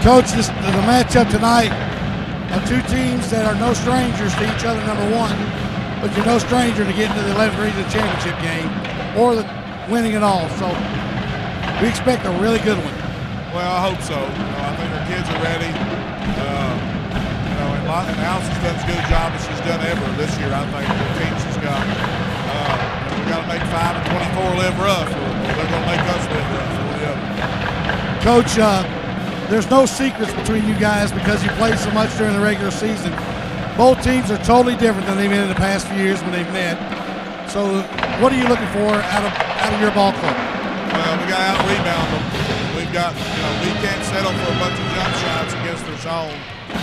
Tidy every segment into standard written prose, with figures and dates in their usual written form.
Coach, the matchup tonight of two teams that are no strangers to each other, number one, but you're no stranger to getting to the 11th region championship game or the winning it all. So we expect a really good one. Well, I hope so. I think our kids are ready. And Allison's done as good a job as she's done ever this year, I think, the team she's got. We've got to make 5 and 24 live rough, or they're going to make us live rough. Coach, there's no secrets between you guys because you played so much during the regular season. Both teams are totally different than they've been in the past few years when they've met. So what are you looking for out of your ball club? Well, we got to out-rebound them. We've got, we can't settle for a bunch of jump shots against their zone.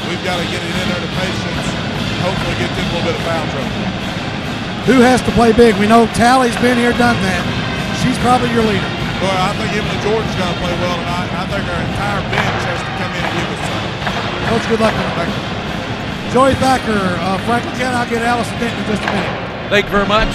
We've got to get it in there to patience and hopefully get them a little bit of foul trouble. Who has to play big? We know Tally's been here, done that. She's probably your leader. Well, I think even the Georgia's going to play well tonight. I think our entire bench has to come in and give us something. Coach, good luck tonight. Joey Thacker, Franklin County. I'll get Allison Denton in just a minute. Thank you very much,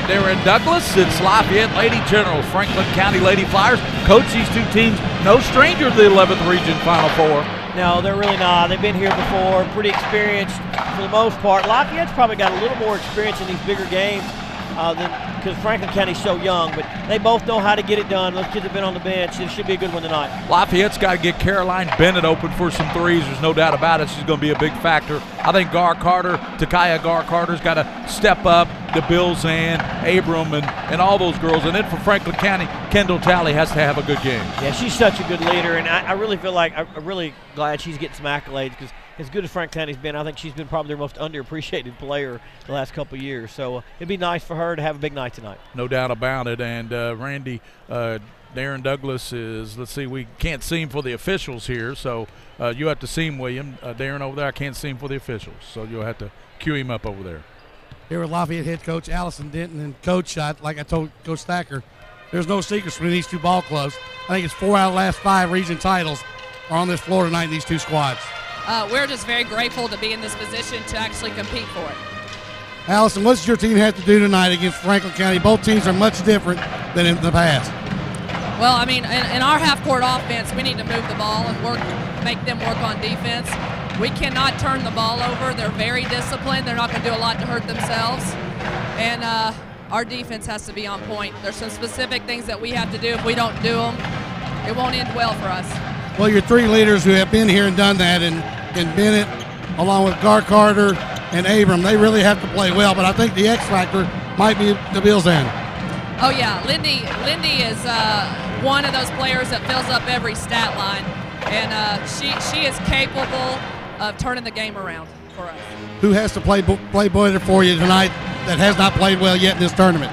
Darren Douglas. It's Lafayette Lady Generals, Franklin County Lady Flyers. Coach, these two teams, no stranger to the 11th Region Final Four. No, they're really not. They've been here before, pretty experienced for the most part. Lafayette's probably got a little more experience in these bigger games because Franklin County's so young, but they both know how to get it done. Those kids have been on the bench. It should be a good one tonight. Lafayette's got to get Caroline Bennett open for some threes. There's no doubt about it. She's going to be a big factor. I think Takaya Carter's got to step up. The Bills and Abram and all those girls. And then for Franklin County, Kendall Talley has to have a good game. Yeah, she's such a good leader, and I really feel like I'm really glad she's getting some accolades because as good as Franklin County's been, I think she's been probably their most underappreciated player the last couple of years. So it'd be nice for her to have a big night tonight. No doubt about it. And Randy, Darren Douglas is, let's see, we can't see him for the officials here, so you have to see him, William. Darren over there, I can't see him for the officials, so you'll have to cue him up over there. Here with Lafayette head coach Allison Denton, and coach, like I told Coach Thacker, there's no secrets between these two ball clubs. I think it's 4 out of the last 5 region titles are on this floor tonight in these two squads. We're just very grateful to be in this position to actually compete for it. Allison, what does your team have to do tonight against Franklin County? Both teams are much different than in the past. Well, I mean, in our half-court offense, we need to move the ball and make them work on defense. We cannot turn the ball over. They're very disciplined. They're not going to do a lot to hurt themselves. And our defense has to be on point. There's some specific things that we have to do. If we don't do them, it won't end well for us. Well, your 3 leaders who have been here and done that, and Bennett, along with Carter and Abram, they really have to play well. But I think the X factor might be the Bills' end. Oh, yeah. Lindy is one of those players that fills up every stat line. And she is capable of turning the game around for us. Who has to play better for you tonight that has not played well yet in this tournament?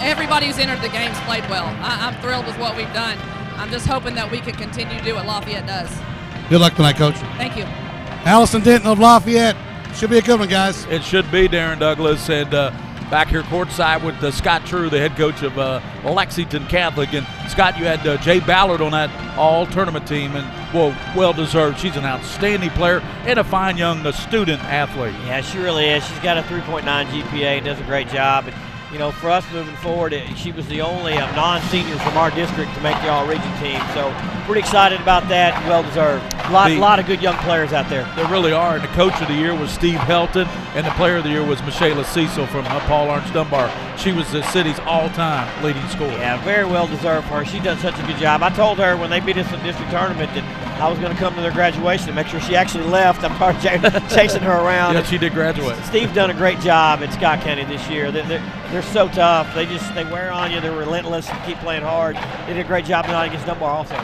Everybody who's entered the game's played well. I'm thrilled with what we've done. I'm just hoping that we can continue to do what Lafayette does. Good luck tonight, Coach. Thank you. Allison Denton of Lafayette. Should be a good one, guys. It should be, Darren Douglas. And back here courtside with Scott True, the head coach of Lexington Catholic. And Scott, you had Jay Ballard on that all-tournament team, and well-deserved. She's an outstanding player and a fine young student athlete. Yeah, she really is. She's got a 3.9 GPA and does a great job. And, for us moving forward, she was the only non-senior from our district to make the all-region team. So pretty excited about that. Well-deserved. A lot of good young players out there. There really are. And the coach of the year was Steve Helton, and the player of the year was Michaela Cecil from Paul Lawrence Dunbar. She was the city's all-time leading scorer. Yeah, very well-deserved for her. She's done such a good job. I told her when they beat us in the district tournament that I was going to come to their graduation and make sure she actually left. I'm probably chasing her around. Yeah, she did graduate. Steve's done a great job at Scott County this year. They're so tough. They wear on you. They're relentless and keep playing hard. They did a great job tonight against Dunbar also.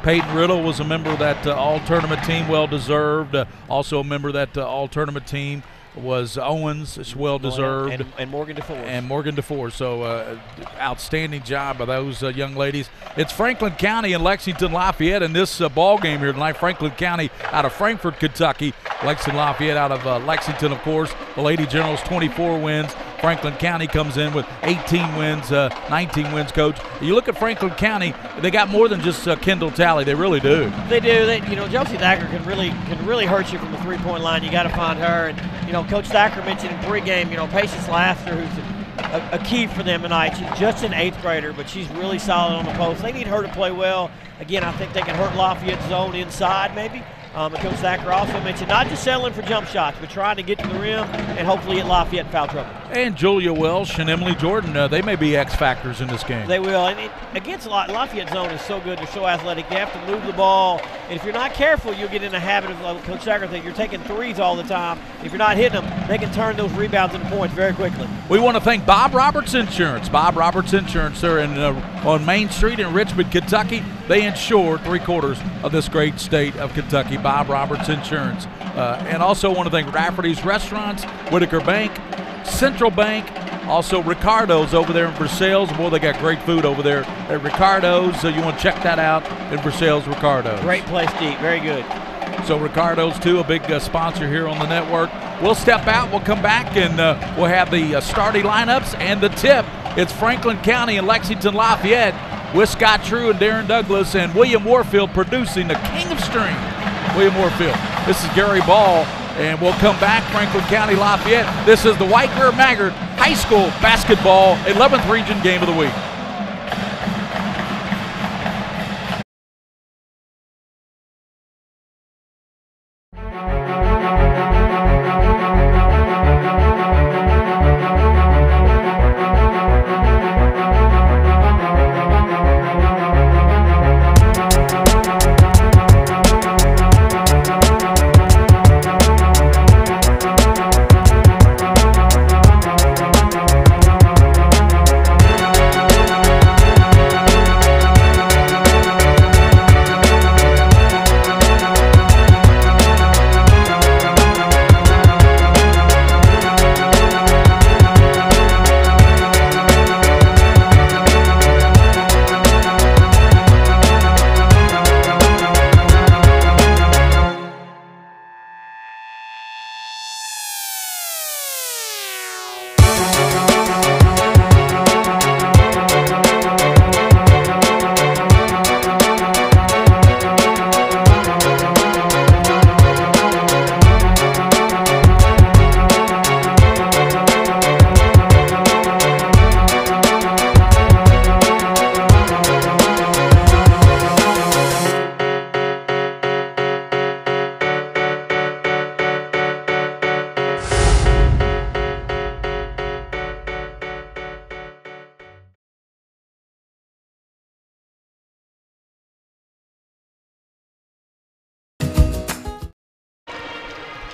Peyton Riddle was a member of that all-tournament team, well-deserved. Also a member of that all-tournament team was Owens, well-deserved. And Morgan DeFore. And Morgan DeFore. So outstanding job by those young ladies. It's Franklin County and Lexington Lafayette in this ball game here tonight. Franklin County out of Frankfort, Kentucky. Lexington Lafayette out of Lexington, of course. The Lady Generals 24 wins. Franklin County comes in with 18 wins, 19 wins, Coach. You look at Franklin County, they got more than just Kendall Talley. They really do. They do. Josie Thacker can really hurt you from the three-point line. You got to find her. And Coach Thacker mentioned in pregame, Patience Laster, who's a key for them tonight. She's just an 8th grader, but she's really solid on the post. They need her to play well. Again, I think they can hurt Lafayette's zone inside maybe. And Coach Thacker also mentioned not just settling for jump shots, but trying to get to the rim and hopefully get Lafayette in foul trouble. And Julia Welsh and Emily Jordan, they may be X factors in this game. They will. And against Lafayette zone is so good. They're so athletic. They have to move the ball. And if you're not careful, you'll get in the habit of, like Coach Thacker thinks, you're taking threes all the time. If you're not hitting them, they can turn those rebounds into points very quickly. We want to thank Bob Roberts Insurance. Bob Roberts Insurance, they're on Main Street in Richmond, Kentucky. They insure 3/4 of this great state of Kentucky. Bob Roberts Insurance. And also want to thank Rafferty's Restaurants, Whitaker Bank, Central Bank, also Ricardo's over there in Versailles. Boy, they got great food over there at Ricardo's, so you want to check that out in Versailles, Ricardo's. Great place to eat, very good. So Ricardo's, too, a big sponsor here on the network. We'll step out, we'll come back, and we'll have the starting lineups and the tip. It's Franklin County and Lexington Lafayette with Scott True and Darren Douglas and William Warfield producing the King of String. William Warfield. This is Gary Ball, and we'll come back. Franklin County Lafayette. This is the Whitaker Maggard High School Basketball 11th Region Game of the Week.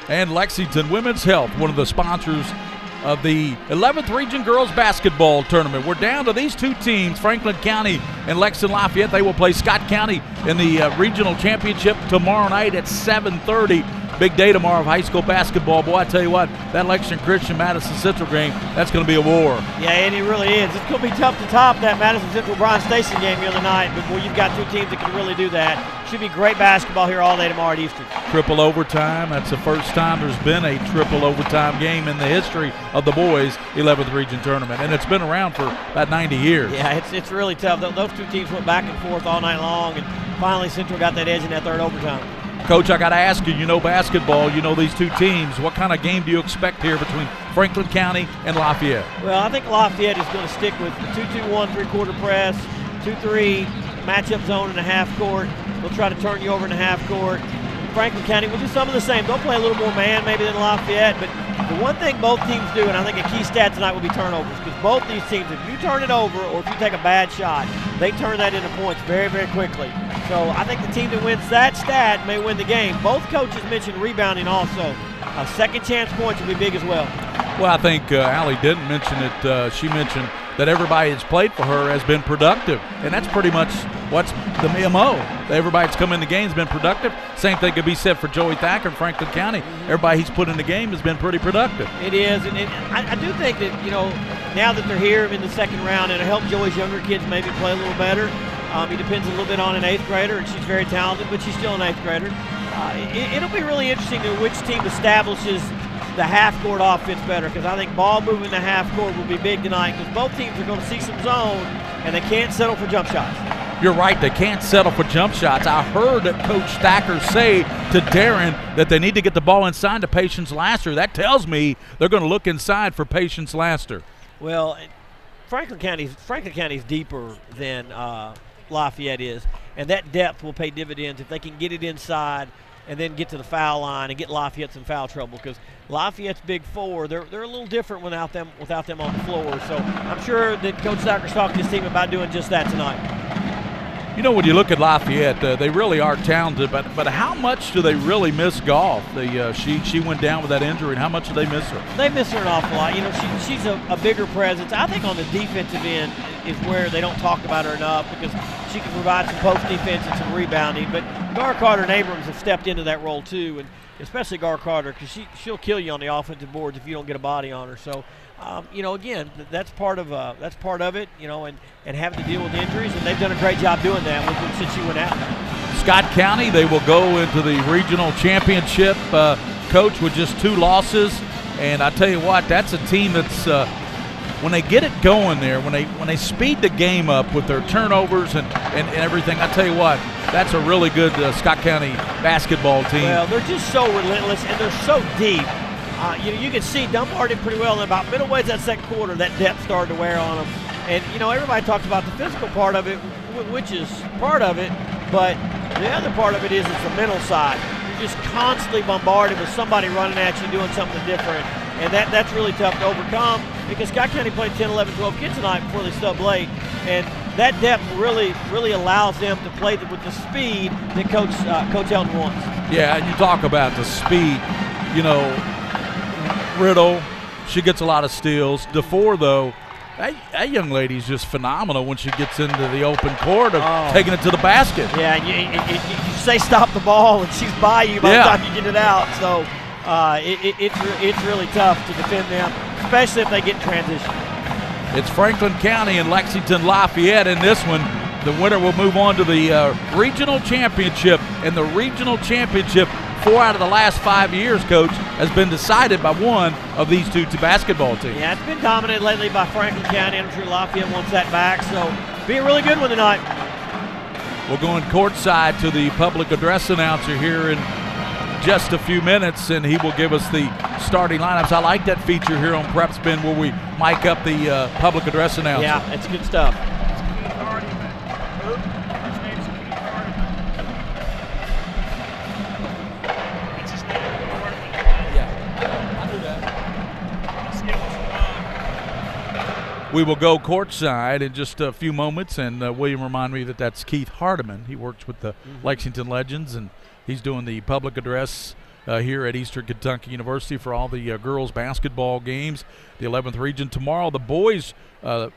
And Lexington Women's Health, one of the sponsors of the 11th Region Girls Basketball Tournament. We're down to these two teams, Franklin County and Lexington Lafayette. They will play Scott County in the regional championship tomorrow night at 7:30. Big day tomorrow of high school basketball. Boy, I tell you what, that Lexington Christian Madison Central game, that's going to be a war. Yeah, and it really is. It's going to be tough to top that Madison Central Bryan Station game the other night, but boy, you've got two teams that can really do that. Should be great basketball here all day tomorrow at Eastern. Triple overtime. That's the first time there's been a triple overtime game in the history of the boys' 11th Region Tournament, and it's been around for about 90 years. Yeah, it's really tough. Those two teams went back and forth all night long, and finally Central got that edge in that third overtime. Coach, I got to ask you, you know basketball, you know these two teams. What kind of game do you expect here between Franklin County and Lafayette? Well, I think Lafayette is going to stick with the 2-2-1 three-quarter press, 2-3 matchup zone in the half court. They'll try to turn you over in the half court. Franklin County will do some of the same. They'll play a little more man maybe than Lafayette, but the one thing both teams do, and I think a key stat tonight will be turnovers, because both these teams, if you turn it over or if you take a bad shot, they turn that into points very, very quickly. So I think the team that wins that stat may win the game. Both coaches mentioned rebounding also. Second chance points will be big as well. Well, I think Allie didn't mention it. She mentioned that everybody that's played for her has been productive, and that's pretty much what's the MO. Everybody that's come in the game has been productive. Same thing could be said for Joey Thacker in Franklin County. Everybody he's put in the game has been pretty productive. It is, and I do think that, you know, now that they're here in the second round, it'll help Joey's younger kids maybe play a little better. He depends a little bit on an 8th grader, and she's very talented, but she's still an 8th grader. It'll be really interesting to which team establishes the half-court offense better, because I think ball moving the half-court will be big tonight, because both teams are going to see some zone, and they can't settle for jump shots. You're right, they can't settle for jump shots. I heard Coach Thacker say to Darren that they need to get the ball inside to Patience Laster. That tells me they're going to look inside for Patience Laster. Well, Franklin County's deeper than Lafayette is, and that depth will pay dividends if they can get it inside and then get to the foul line and get Lafayette some foul trouble, because Lafayette's big four, they're a little different without them on the floor. So I'm sure that Coach Zachary talked to his team about doing just that tonight. You know, when you look at Lafayette, they really are talented, but how much do they really miss golf? She went down with that injury, and how much do they miss her? They miss her an awful lot. You know, she's a bigger presence. I think on the defensive end is where they don't talk about her enough, because she can provide some post defense and some rebounding. But Gar Carter and Abrams have stepped into that role too, and especially Gar Carter, because she'll kill you on the offensive boards if you don't get a body on her. So. You know, again, that's part of it. You know, and having to deal with injuries, and they've done a great job doing that since she went out. Scott County, they will go into the regional championship, coach, with just 2 losses, and I tell you what, that's a team that's when they get it going there, when they speed the game up with their turnovers and everything. I tell you what, that's a really good Scott County basketball team. Well, they're just so relentless, and they're so deep. You can see Dunbar did pretty well in about middle ways that second quarter. That depth started to wear on them. And, you know, everybody talks about the physical part of it, which is part of it, but the other part of it is it's the mental side. You're just constantly bombarded with somebody running at you doing something different, and that's really tough to overcome, because Scott County played 10, 11, 12 kids tonight before they stubbed late, and that depth really allows them to play with the speed that Coach Elton wants. Yeah, and you talk about the speed, you know, Riddle, she gets a lot of steals. DeFore, though, that young lady's just phenomenal when she gets into the open court of taking it to the basket. Yeah, you say stop the ball, and she's by you by the time you get it out. So it's really tough to defend them, especially if they get in transition. It's Franklin County and Lexington Lafayette in this one. The winner will move on to the regional championship, and the regional championship, 4 out of the last 5 years, Coach, has been decided by one of these two basketball teams. Yeah, it's been dominated lately by Franklin County. I'm sure Lafayette wants that back, so be a really good one tonight. We're going courtside to the public address announcer here in just a few minutes, and he will give us the starting lineups. I like that feature here on PrepSpin where we mic up the public address announcer. Yeah, it's good stuff. We will go courtside in just a few moments, and William remind me that that's Keith Hardiman. He works with the Lexington Legends, and he's doing the public address here at Eastern Kentucky University for all the girls basketball games. The 11th region tomorrow. The boys'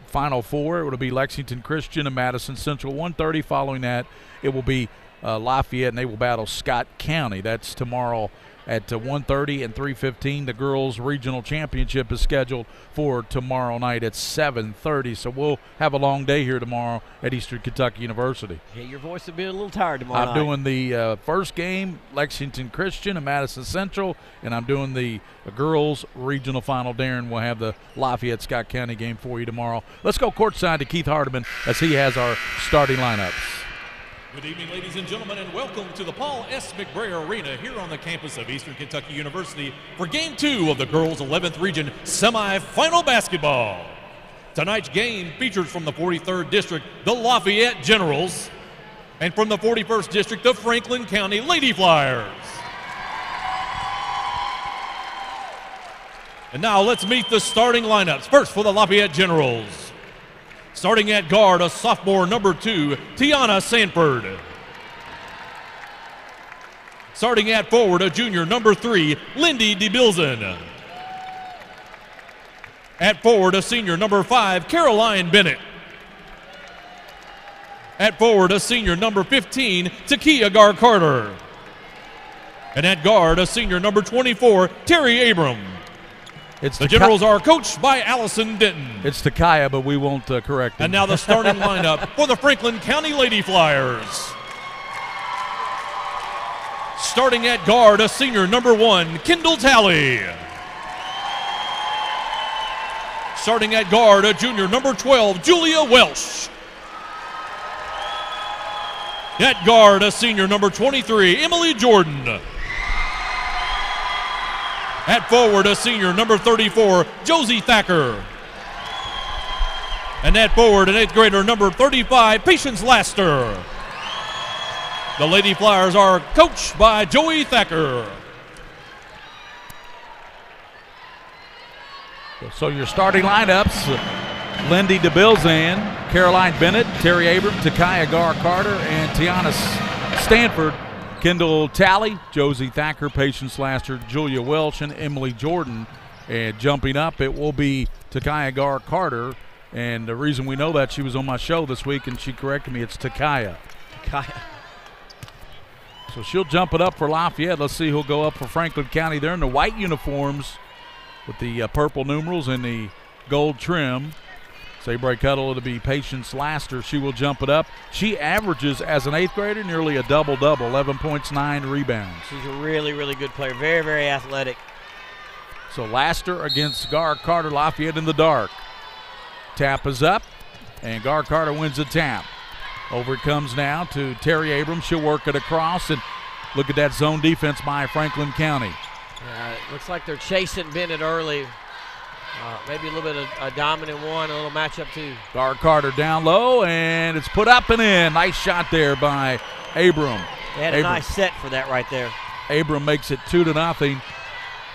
Final Four, it will be Lexington Christian and Madison Central. 1:30. Following that, it will be Lafayette, and they will battle Scott County. That's tomorrow at 1:30 and 3:15. The girls' regional championship is scheduled for tomorrow night at 7:30. So we'll have a long day here tomorrow at Eastern Kentucky University. Yeah, your voice will be a little tired tomorrow night. I'm doing the first game, Lexington Christian and Madison Central, and I'm doing the girls' regional final. Darren will have the Lafayette-Scott County game for you tomorrow. Let's go courtside to Keith Hardiman as he has our starting lineups. Good evening, ladies and gentlemen, and welcome to the Paul S. McBrayer Arena here on the campus of Eastern Kentucky University for Game 2 of the Girls 11th Region Semifinal Basketball. Tonight's game features from the 43rd District, the Lafayette Generals, and from the 41st District, the Franklin County Lady Flyers. And now let's meet the starting lineups. First for the Lafayette Generals. Starting at guard, a sophomore number 2, Tiana Sanford. Starting at forward, a junior number 3, Lindy DeBilzen. At forward, a senior number 5, Caroline Bennett. At forward, a senior number 15, Takia Gar-Carter. And at guard, a senior number 24, Terry Abram. The Generals are coached by Allison Denton. It's Takaya, but we won't correct him. And now the starting lineup for the Franklin County Lady Flyers. Starting at guard, a senior number 1, Kendall Talley. Starting at guard, a junior number 12, Julia Welsh. At guard, a senior number 23, Emily Jordan. At forward, a senior number 34, Josie Thacker. And that forward and 8th grader number 35, Patience Laster. The Lady Flyers are coached by Joey Thacker. So your starting lineups, Lindy DeBilzan, Caroline Bennett, Terry Abram, Takaya Gar-Carter, and Tiana Stanford, Kendall Talley, Josie Thacker, Patience Laster, Julia Welsh, and Emily Jordan. And jumping up, it will be Takaya Gar-Carter. And the reason we know that, she was on my show this week, and she corrected me, it's Takaya. Takaya. So she'll jump it up for Lafayette. Let's see who'll go up for Franklin County. They're in the white uniforms with the purple numerals and the gold trim. Sabre Cuddle, it'll be Patience Laster. She will jump it up. She averages, as an 8th grader, nearly a double-double, 11 points, 9 rebounds. She's a really, really good player. Very, very athletic. So Laster against Gar-Carter, Lafayette in the dark. Tap is up, and Gar-Carter wins the tap. Over it comes now to Terry Abrams. She'll work it across, and look at that zone defense by Franklin County. Yeah, it looks like they're chasing Bennett early. Maybe a little bit of a dominant one, a little matchup too. Gar-Carter down low, and it's put up and in. Nice shot there by Abram. They had a nice set for that right there. Abram makes it 2-0.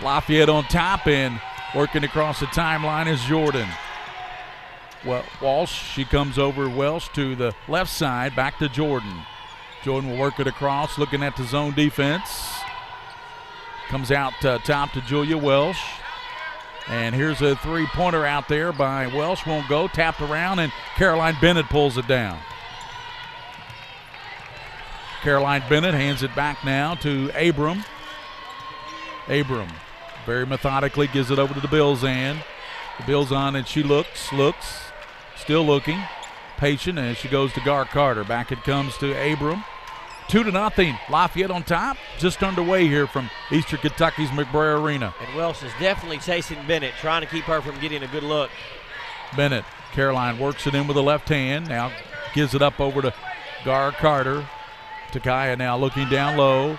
Lafayette on top, and working across the timeline is Jordan. Well, Walsh, she comes over Welsh to the left side, back to Jordan. Jordan will work it across, looking at the zone defense. Comes out top to Julia Welsh. And here's a three-pointer out there by Welsh, won't go, tapped around, and Caroline Bennett pulls it down. Caroline Bennett hands it back now to Abram. Abram very methodically gives it over to the Bilzan. The Bilzan, and she looks, still looking, patient, and she goes to Gar-Carter. Back it comes to Abram. 2-0. Lafayette on top. Just underway here from Eastern Kentucky's McBrayer Arena. And Welsh is definitely chasing Bennett, trying to keep her from getting a good look. Bennett, Caroline works it in with the left hand. Now gives it up over to Gar-Carter. Takaya now looking down low.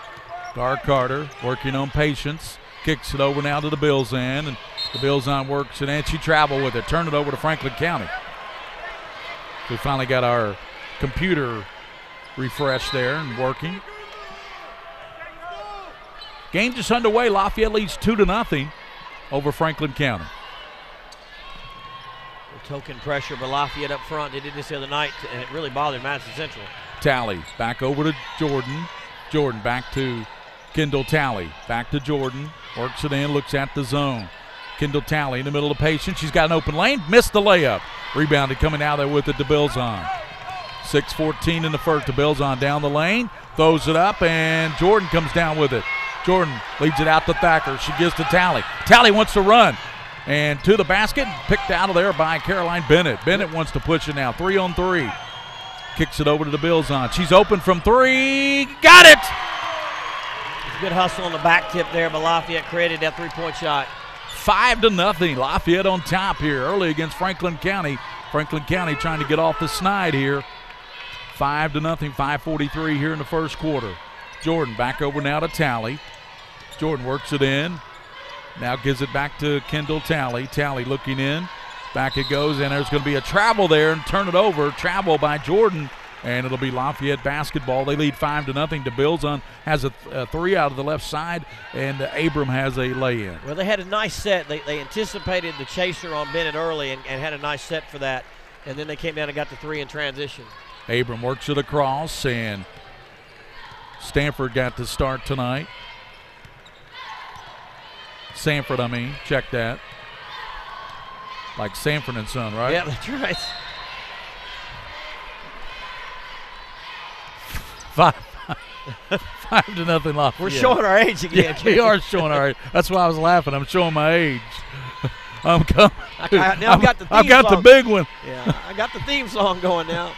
Gar-Carter working on patience. Kicks it over now to the Bilzan, and the Bilzan works it, and she travel with it. Turn it over to Franklin County. We finally got our computer refreshed there and working. Game just underway. Lafayette leads 2-0 over Franklin County. Token pressure by Lafayette up front. They did this the other night, and it really bothered Madison Central. Talley back over to Jordan. Jordan back to Kendall Talley. Back to Jordan. Works it in, looks at the zone. Kendall Talley in the middle of Patience. She's got an open lane. Missed the layup. Rebounded coming out there with it to Bilzan. 6:14 in the first. To Bilzan down the lane. Throws it up, and Jordan comes down with it. Jordan leads it out to Thacker. She gives to Talley. Talley wants to run. And to the basket. Picked out of there by Caroline Bennett. Bennett wants to push it now. 3-on-3. Kicks it over to the Bilzan. She's open from three. Got it! Good hustle on the back tip there, but Lafayette created that three-point shot. 5-0. Lafayette on top here early against Franklin County. Franklin County trying to get off the snide here. 5-0, 5:43 here in the first quarter. Jordan back over now to Talley. Jordan works it in. Now gives it back to Kendall Talley. Talley looking in. Back it goes, and there's going to be a travel there and turn it over. Travel by Jordan, and it'll be Lafayette basketball. They lead 5-0. DeBilzan has a three out of the left side, and Abram has a lay-in. Well, they had a nice set. They anticipated the chaser on Bennett early and had a nice set for that, and then they came down and got the three in transition. Abram works it across, and Stanford got to start tonight. Sanford, check that. Like Sanford and Son, right? Yeah, that's right. 5-0 Lafayette. We're showing our age again. Yeah, we are showing our age. That's why I was laughing. I'm showing my age. I've got the big one. Yeah, I got the theme song going now.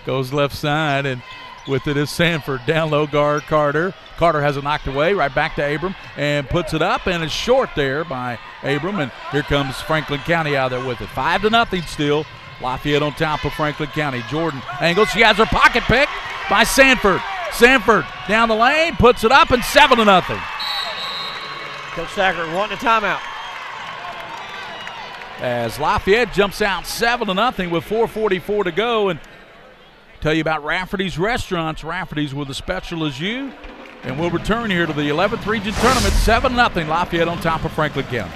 Goes left side, and with it is Sanford. Down low, Carter. Carter has it knocked away, right back to Abram, and puts it up, and it's short there by Abram, and here comes Franklin County out there with it. 5-0 still. Lafayette on top of Franklin County. Jordan angles. She has her pocket pick by Sanford. Sanford down the lane, puts it up, and 7-0. Coach Thacker wanting a timeout. as Lafayette jumps out 7-0 with 4:44 to go. And tell you about Rafferty's Restaurants. Rafferty's with as special as you. And we'll return here to the 11th Region Tournament, 7-0, Lafayette on top of Franklin County.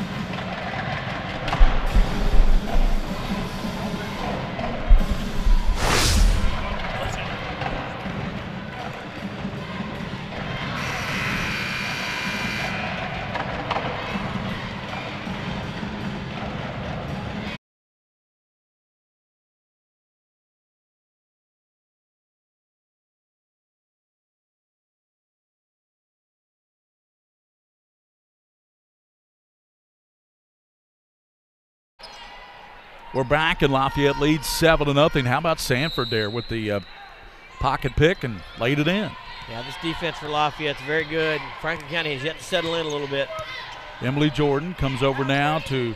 We're back, and Lafayette leads 7-0. How about Sanford there with the pocket pick and laid it in? Yeah, this defense for Lafayette's very good. Franklin County has yet to settle in a little bit. Emily Jordan comes over now to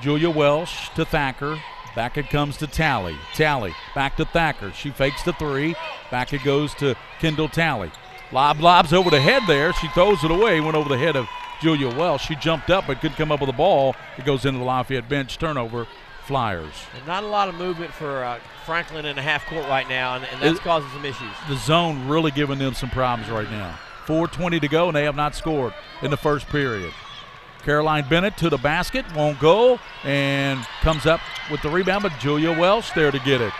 Julia Welsh to Thacker. Back it comes to Talley. Talley back to Thacker. She fakes the three. Back it goes to Kendall Talley. Lobs over the head there. She throws it away. Went over the head of Julia Welsh. She jumped up but couldn't come up with the ball. It goes into the Lafayette bench. Turnover. Flyers. And not a lot of movement for Franklin in the half court right now, and that's causing some issues. The zone really giving them some problems right now. 4:20 to go, and they have not scored in the first period. Caroline Bennett to the basket, won't go, and comes up with the rebound, but Julia Welsh there to get it.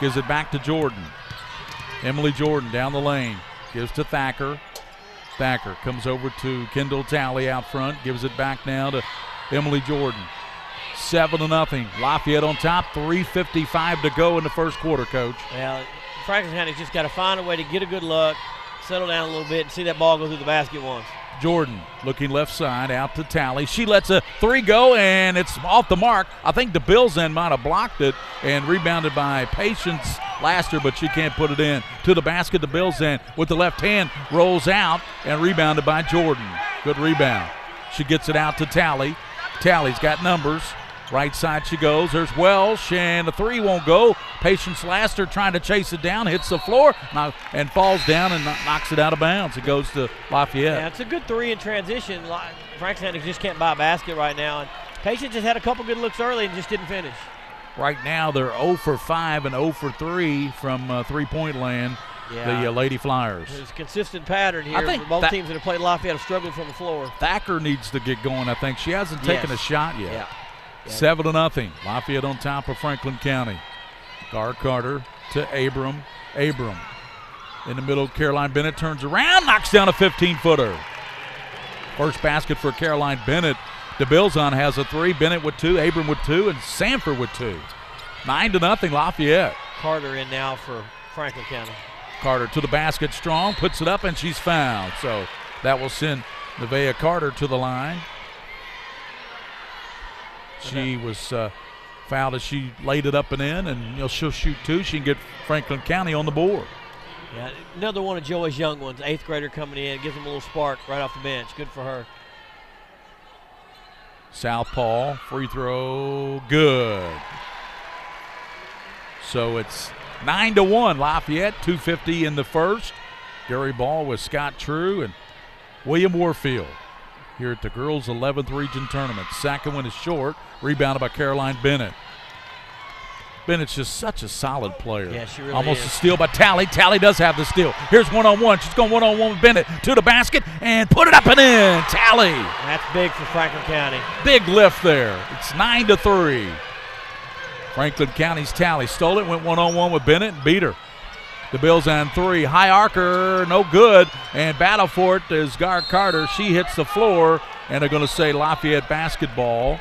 Gives it back to Jordan. Emily Jordan down the lane, gives to Thacker. Thacker comes over to Kendall Talley out front, gives it back now to Emily Jordan. 7-0. Lafayette on top, 3:55 to go in the first quarter, Coach. Well, Franklin County's just got to find a way to get a good look, settle down a little bit, and see that ball go through the basket once. Jordan looking left side out to Talley. She lets a three go, and it's off the mark. I think the Bills end might have blocked it and rebounded by Patience Laster, but she can't put it in. To the basket, the Bills end with the left hand, rolls out, and rebounded by Jordan. Good rebound. She gets it out to Talley. Talley's got numbers. Right side she goes. There's Welsh, and the three won't go. Patience Laster trying to chase it down, hits the floor, and falls down and knocks it out of bounds. It goes to Lafayette. Yeah, it's a good three in transition. Franklin just can't buy a basket right now. And Patience just had a couple good looks early and just didn't finish. Right now they're 0 for 5 and 0 for 3 from three-point land. Yeah. The Lady Flyers. There's a consistent pattern here. I think both teams that have played Lafayette have struggled from the floor. Thacker needs to get going, I think. She hasn't taken a shot yet. Yeah. 7-0. Lafayette on top of Franklin County. Gar Carter to Abram. Abram in the middle. Caroline Bennett turns around, knocks down a 15-footer. First basket for Caroline Bennett. DeBilzon has a three. Bennett with two. Abram with two. And Sanford with two. 9-0 Lafayette. Carter in now for Franklin County. Carter to the basket, strong, puts it up, and she's fouled. So that will send Nevaeh Carter to the line. She was fouled as she laid it up and in, and she'll shoot two. She can get Franklin County on the board. Yeah, another one of Joey's young ones, 8th grader coming in, gives them a little spark right off the bench. Good for her. Southpaw, free throw, good. So it's 9-1 Lafayette, 2:50 in the first. Gary Ball with Scott True and William Warfield here at the girls' 11th region tournament. Second one is short, rebounded by Caroline Bennett. Bennett's just such a solid player. Yeah, she really Almost is. a steal by Talley. Talley does have the steal. Here's one-on-one. She's going one-on-one with Bennett to the basket and put it up and in. Talley. That's big for Franklin County. Big lift there. It's 9-3. Franklin County's Talley stole it, went one-on-one with Bennett and beat her. The Bills on three. High arcer, no good. And battle for it is Gar Carter. She hits the floor, and they're going to say Lafayette basketball.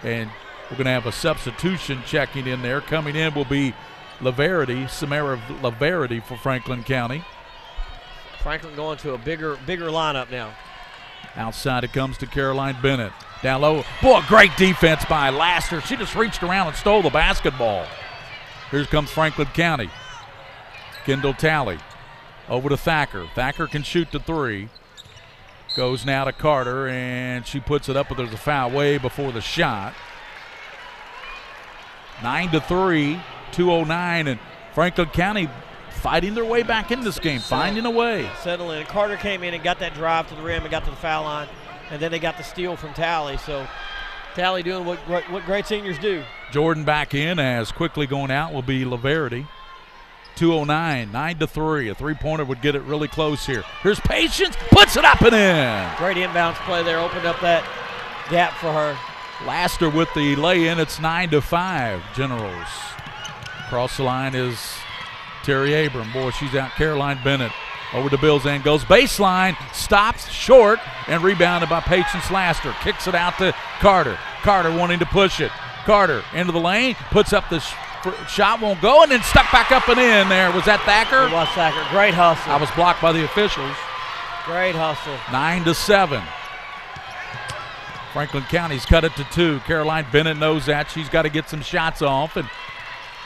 And we're going to have a substitution checking in there. Coming in will be Laverity, Samara Laverity for Franklin County. Franklin going to a bigger lineup now. Outside it comes to Caroline Bennett. Down low. Boy, great defense by Laster. She just reached around and stole the basketball. Here comes Franklin County. Kendall Talley over to Thacker. Thacker can shoot the three. Goes now to Carter, and she puts it up, but there's a foul way before the shot. 9-3, 2:09, and Franklin County fighting their way back in this game, finding a way. Settle in. Carter came in and got that drive to the rim and got to the foul line, and then they got the steal from Talley. So Tally doing what great seniors do. Jordan back in, as quickly going out will be Laverity. 2:09, 9-3. A three-pointer would get it really close here. Here's Patience, puts it up and in. Great inbounds play there, opened up that gap for her. Laster with the lay-in. It's 9-5, Generals. Across the line is Terry Abram. Boy, she's out. Caroline Bennett over to Bill's end. Goes baseline, stops short, and rebounded by Patience Laster. Kicks it out to Carter. Carter wanting to push it. Carter into the lane, puts up the shot, won't go, and then stuck back up and in there. Was that Thacker? It was Thacker. Great hustle. I was blocked by the officials. Great hustle. 9-7. Franklin County's cut it to 2. Caroline Bennett knows that. She's got to get some shots off, and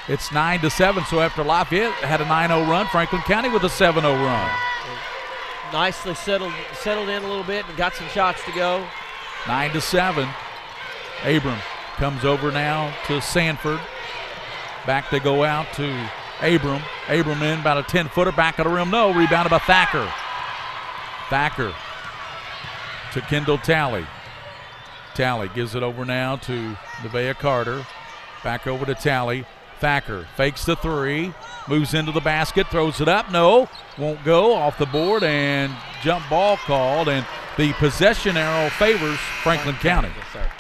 it's 9-7. So after Lafayette had a 9-0 run, Franklin County with a 7-0 run. Nicely settled in a little bit and got some shots to go. 9-7. Abram comes over now to Sanford. Back they go out to Abram. Abram in about a 10-footer, back of the rim. No, rebounded by Thacker. Thacker to Kendall Talley. Talley gives it over now to Nevaeh Carter. Back over to Talley. Thacker fakes the three, moves into the basket, throws it up. No, won't go, off the board, and jump ball called, and the possession arrow favors Franklin County. Yes, sir.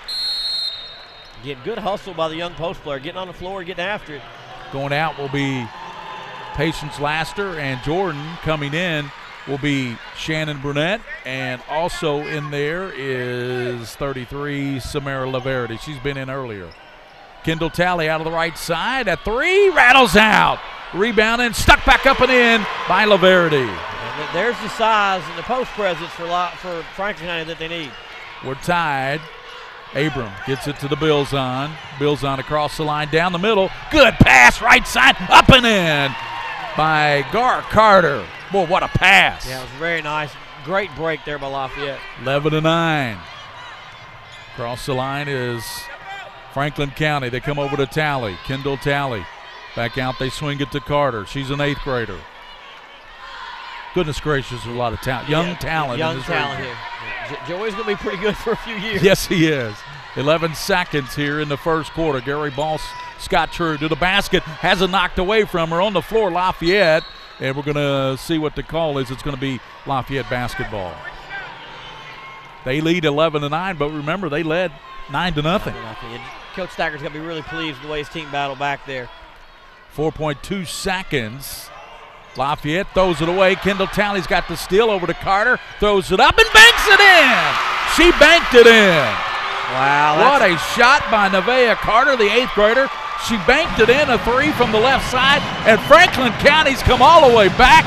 Getting good hustle by the young post player, getting on the floor, getting after it. Going out will be Patience Laster, and Jordan coming in will be Shannon Brunette, and also in there is 33, Samara Laverity. She's been in earlier. Kendall Talley out of the right side. At 3, rattles out. Rebound and stuck back up and in by Laverity. And there's the size and the post presence for Franklin County that they need. We're tied. Abram gets it to the Bills-on. Bills-on across the line, down the middle. Good pass, right side, up and in by Gar Carter. Boy, what a pass. Yeah, it was very nice. Great break there by Lafayette. 11-9. Across the line is Franklin County. They come over to Talley. Kendall Talley. Back out, they swing it to Carter. She's an 8th grader. Goodness gracious, there's a lot of talent. Young talent in this talent region. here. Joey's going to be pretty good for a few years. Yes, he is. 11 seconds here in the first quarter. Gary Boss, Scott True to the basket. Has it knocked away from her. On the floor, Lafayette. And we're going to see what the call is. It's going to be Lafayette basketball. They lead 11-9, but remember, they led 9-0. Coach Stacker's going to be really pleased with the way his team battled back there. 4.2 seconds. Lafayette throws it away. Kendall Talley's got the steal over to Carter. Throws it up and banks it in. She banked it in. Wow. What a shot by Nevaeh Carter, the 8th grader. She banked it in, a 3 from the left side. And Franklin County's come all the way back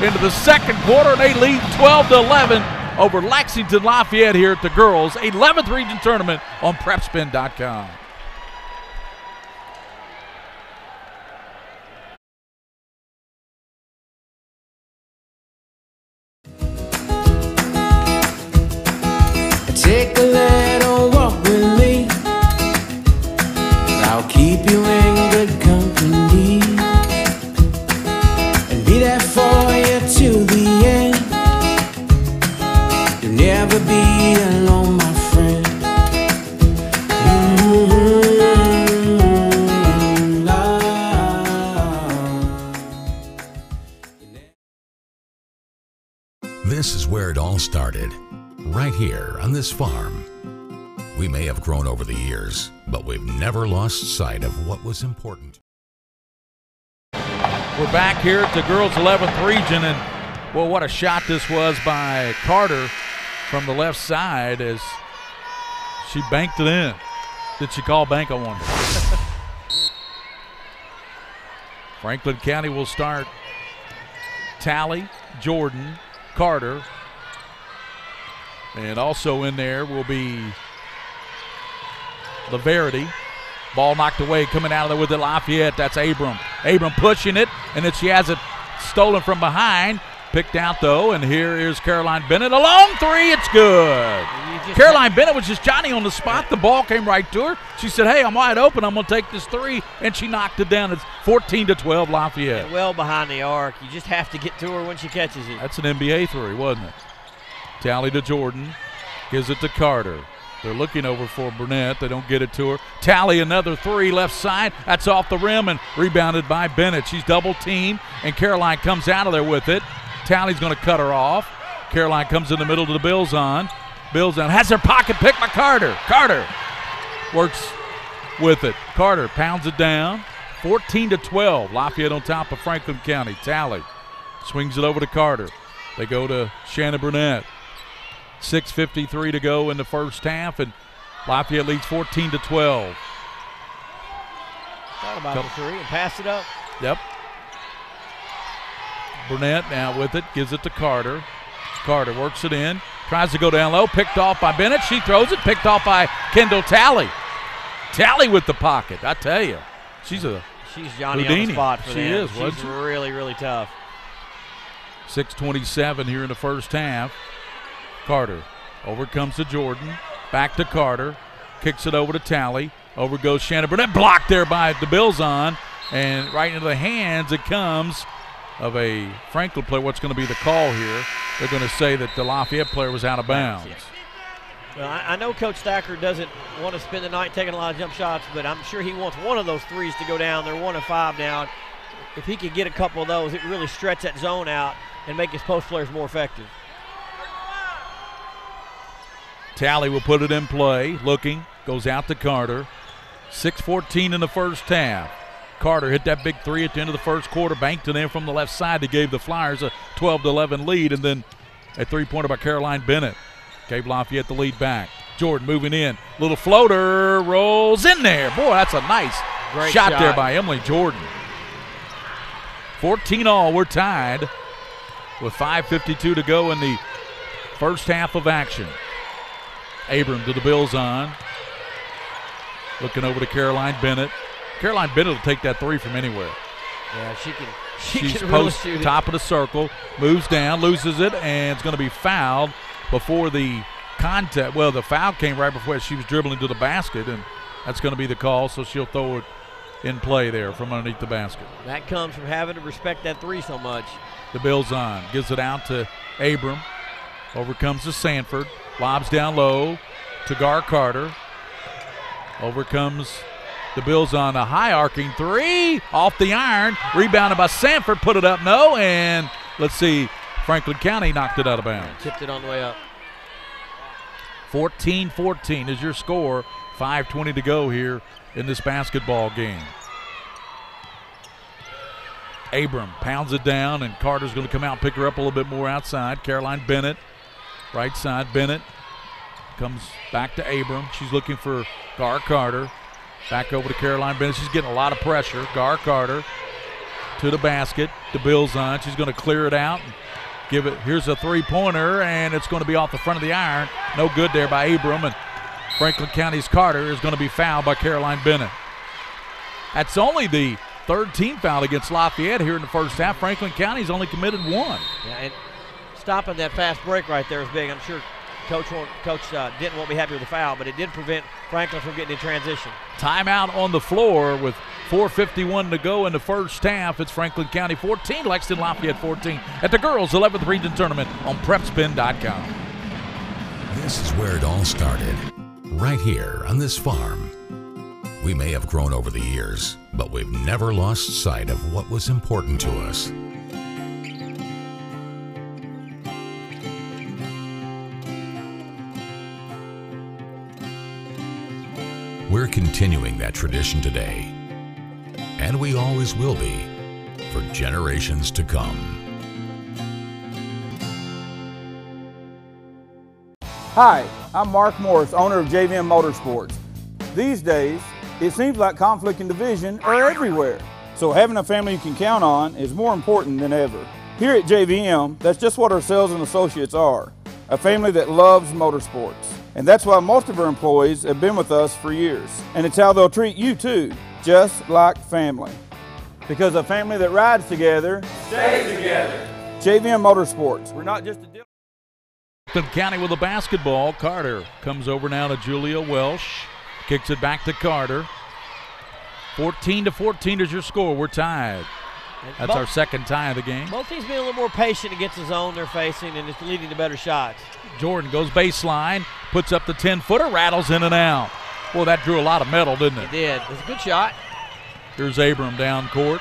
into the second quarter, and they lead 12-11 over Lexington Lafayette here at the girls' 11th region tournament on PrepSpin.com. Take a little walk with me. I'll keep you in good company and be there for you to the end. You'll never be alone, my friend. This is where it all started. Right here on this farm. We may have grown over the years, but we've never lost sight of what was important. We're back here at the girls' 11th region, and well, what a shot this was by Carter from the left side as she banked it in. Did she call bank, I wonder? Franklin County will start Talley, Jordan, Carter, and also in there will be Laverity. Ball knocked away, coming out of there with it, Lafayette. That's Abram. Abram pushing it, and then she has it stolen from behind. Picked out, though, and here is Caroline Bennett. A long 3, it's good. Caroline Bennett was just Johnny on the spot. The ball came right to her. She said, hey, I'm wide open. I'm going to take this 3, and she knocked it down. It's 14-12 Lafayette. Well behind the arc. You just have to get to her when she catches it. That's an NBA 3, wasn't it? Talley to Jordan. Gives it to Carter. They're looking over for Burnett. They don't get it to her. Tally another three left side. That's off the rim and rebounded by Bennett. She's double teamed, and Caroline comes out of there with it. Tally's going to cut her off. Caroline comes in the middle to the Bills on. Bills on. Has her pocket picked by Carter. Carter works with it. Carter pounds it down. 14-12. Lafayette on top of Franklin County. Tally swings it over to Carter. They go to Shannon Burnett. 6:53 to go in the first half, and Lafayette leads 14-12. Thought about the three and pass it up. Yep. Burnett now with it, gives it to Carter. Carter works it in, tries to go down low, picked off by Bennett. She throws it, picked off by Kendall Tally. Tally with the pocket, I tell you. She's Johnny Houdini. on the spot for them. She's really, really tough. 6:27 here in the first half. Carter, over comes to Jordan, back to Carter, kicks it over to Tally, over goes Shannon Burnett, blocked there by the Bills on, and right into the hands it comes of a Franklin player. What's going to be the call here? They're going to say that the Lafayette player was out of bounds. Well, I know Coach Thacker doesn't want to spend the night taking a lot of jump shots, but I'm sure he wants one of those threes to go down. They're 1 of 5 now. If he can get a couple of those, it really stretch that zone out and make his post players more effective. Tally will put it in play, looking, goes out to Carter. 6:14 in the first half. Carter hit that big three at the end of the first quarter, banked it in from the left side that gave the Flyers a 12-11 lead, and then a three-pointer by Caroline Bennett gave Lafayette the lead back. Jordan moving in, little floater, rolls in there. Boy, that's a nice shot there by Emily Jordan. 14-all, we're tied with 5:52 to go in the first half of action. Abram to the Bills on. Looking over to Caroline Bennett. Caroline Bennett will take that three from anywhere. Yeah, She's can post really shoot top of the circle, moves down, loses it, and it's going to be fouled before the contact. Well, the foul came right before she was dribbling to the basket, and that's going to be the call, so she'll throw it in play there from underneath the basket. That comes from having to respect that three so much. The Bills on. Gives it out to Abram. Over comes to Sanford. Lobs down low to Gar Carter. Over comes the Bills on a high arcing three. Off the iron. Rebounded by Sanford. Put it up. No. And let's see. Franklin County knocked it out of bounds. Tipped it on the way up. 14-14 is your score. 5:20 to go here in this basketball game. Abram pounds it down, and Carter's going to come out and pick her up a little bit more outside. Caroline Bennett, right side. Bennett comes back to Abram. She's looking for Gar Carter. Back over to Caroline Bennett. She's getting a lot of pressure. Gar Carter to the basket. The Bills on. She's going to clear it out. Give it. Here's a three-pointer, and it's going to be off the front of the iron. No good there by Abram, and Franklin County's Carter is going to be fouled by Caroline Bennett. That's only the third team foul against Lafayette here in the first half. Franklin County's only committed one. Yeah, and stopping that fast break right there is big. I'm sure Coach didn't be happy with the foul, but it did prevent Franklin from getting in transition. Timeout on the floor with 4:51 to go in the first half. It's Franklin County 14, Lexington Lafayette 14 at the girls' 11th region tournament on PrepSpin.com. This is where it all started, right here on this farm. We may have grown over the years, but we've never lost sight of what was important to us. We're continuing that tradition today, and we always will be for generations to come. Hi, I'm Mark Morris, owner of JVM Motorsports. These days, it seems like conflict and division are everywhere. So having a family you can count on is more important than ever. Here at JVM, that's just what our sales and associates are. A family that loves motorsports. And that's why most of our employees have been with us for years. And it's how they'll treat you too, just like family. Because a family that rides together stays together. JVM Motorsports. We're not just a deal. Franklin County with the basketball. Carter comes over now to Julia Welsh. Kicks it back to Carter. 14-14 is your score. We're tied. That's our second tie of the game. Both teams being a little more patient against the zone they're facing, and it's leading to better shots. Jordan goes baseline, puts up the 10-footer, rattles in and out. Boy, that drew a lot of metal, didn't it? It did. It was a good shot. Here's Abram down court.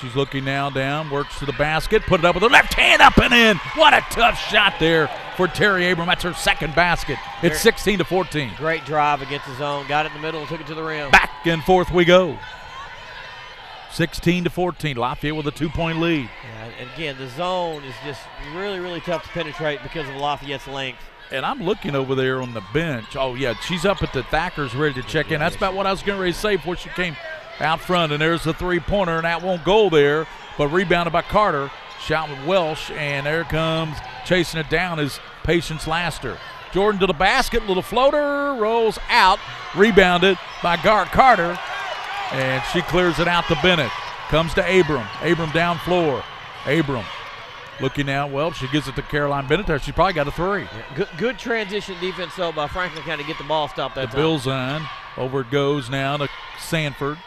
She's looking now down, works to the basket, put it up with her left hand up and in. What a tough shot there for Terry Abram. That's her second basket. It's 16-14. Great drive against the zone. Got it in the middle and took it to the rim. Back and forth we go. 16-14. Lafayette with a 2-point lead. Yeah, and again, the zone is just really, really tough to penetrate because of Lafayette's length. And I'm looking over there on the bench. Oh, yeah, she's up at the Thacker's ready to check in. That's about what I was getting ready to say before she came out front. And there's the three-pointer, and that won't go there. But rebounded by Carter. Shot with Welsh, and there comes chasing it down is Patience Laster. Jordan to the basket, little floater, rolls out. Rebounded by Carter. And she clears it out to Bennett. Comes to Abram. Abram down floor. Abram looking out. Well, she gives it to Caroline Bennett there. She probably got a three. Yeah, good transition defense, though, by Franklin County to get the ball stopped that time. Bill's on. Over it goes now to Sanford.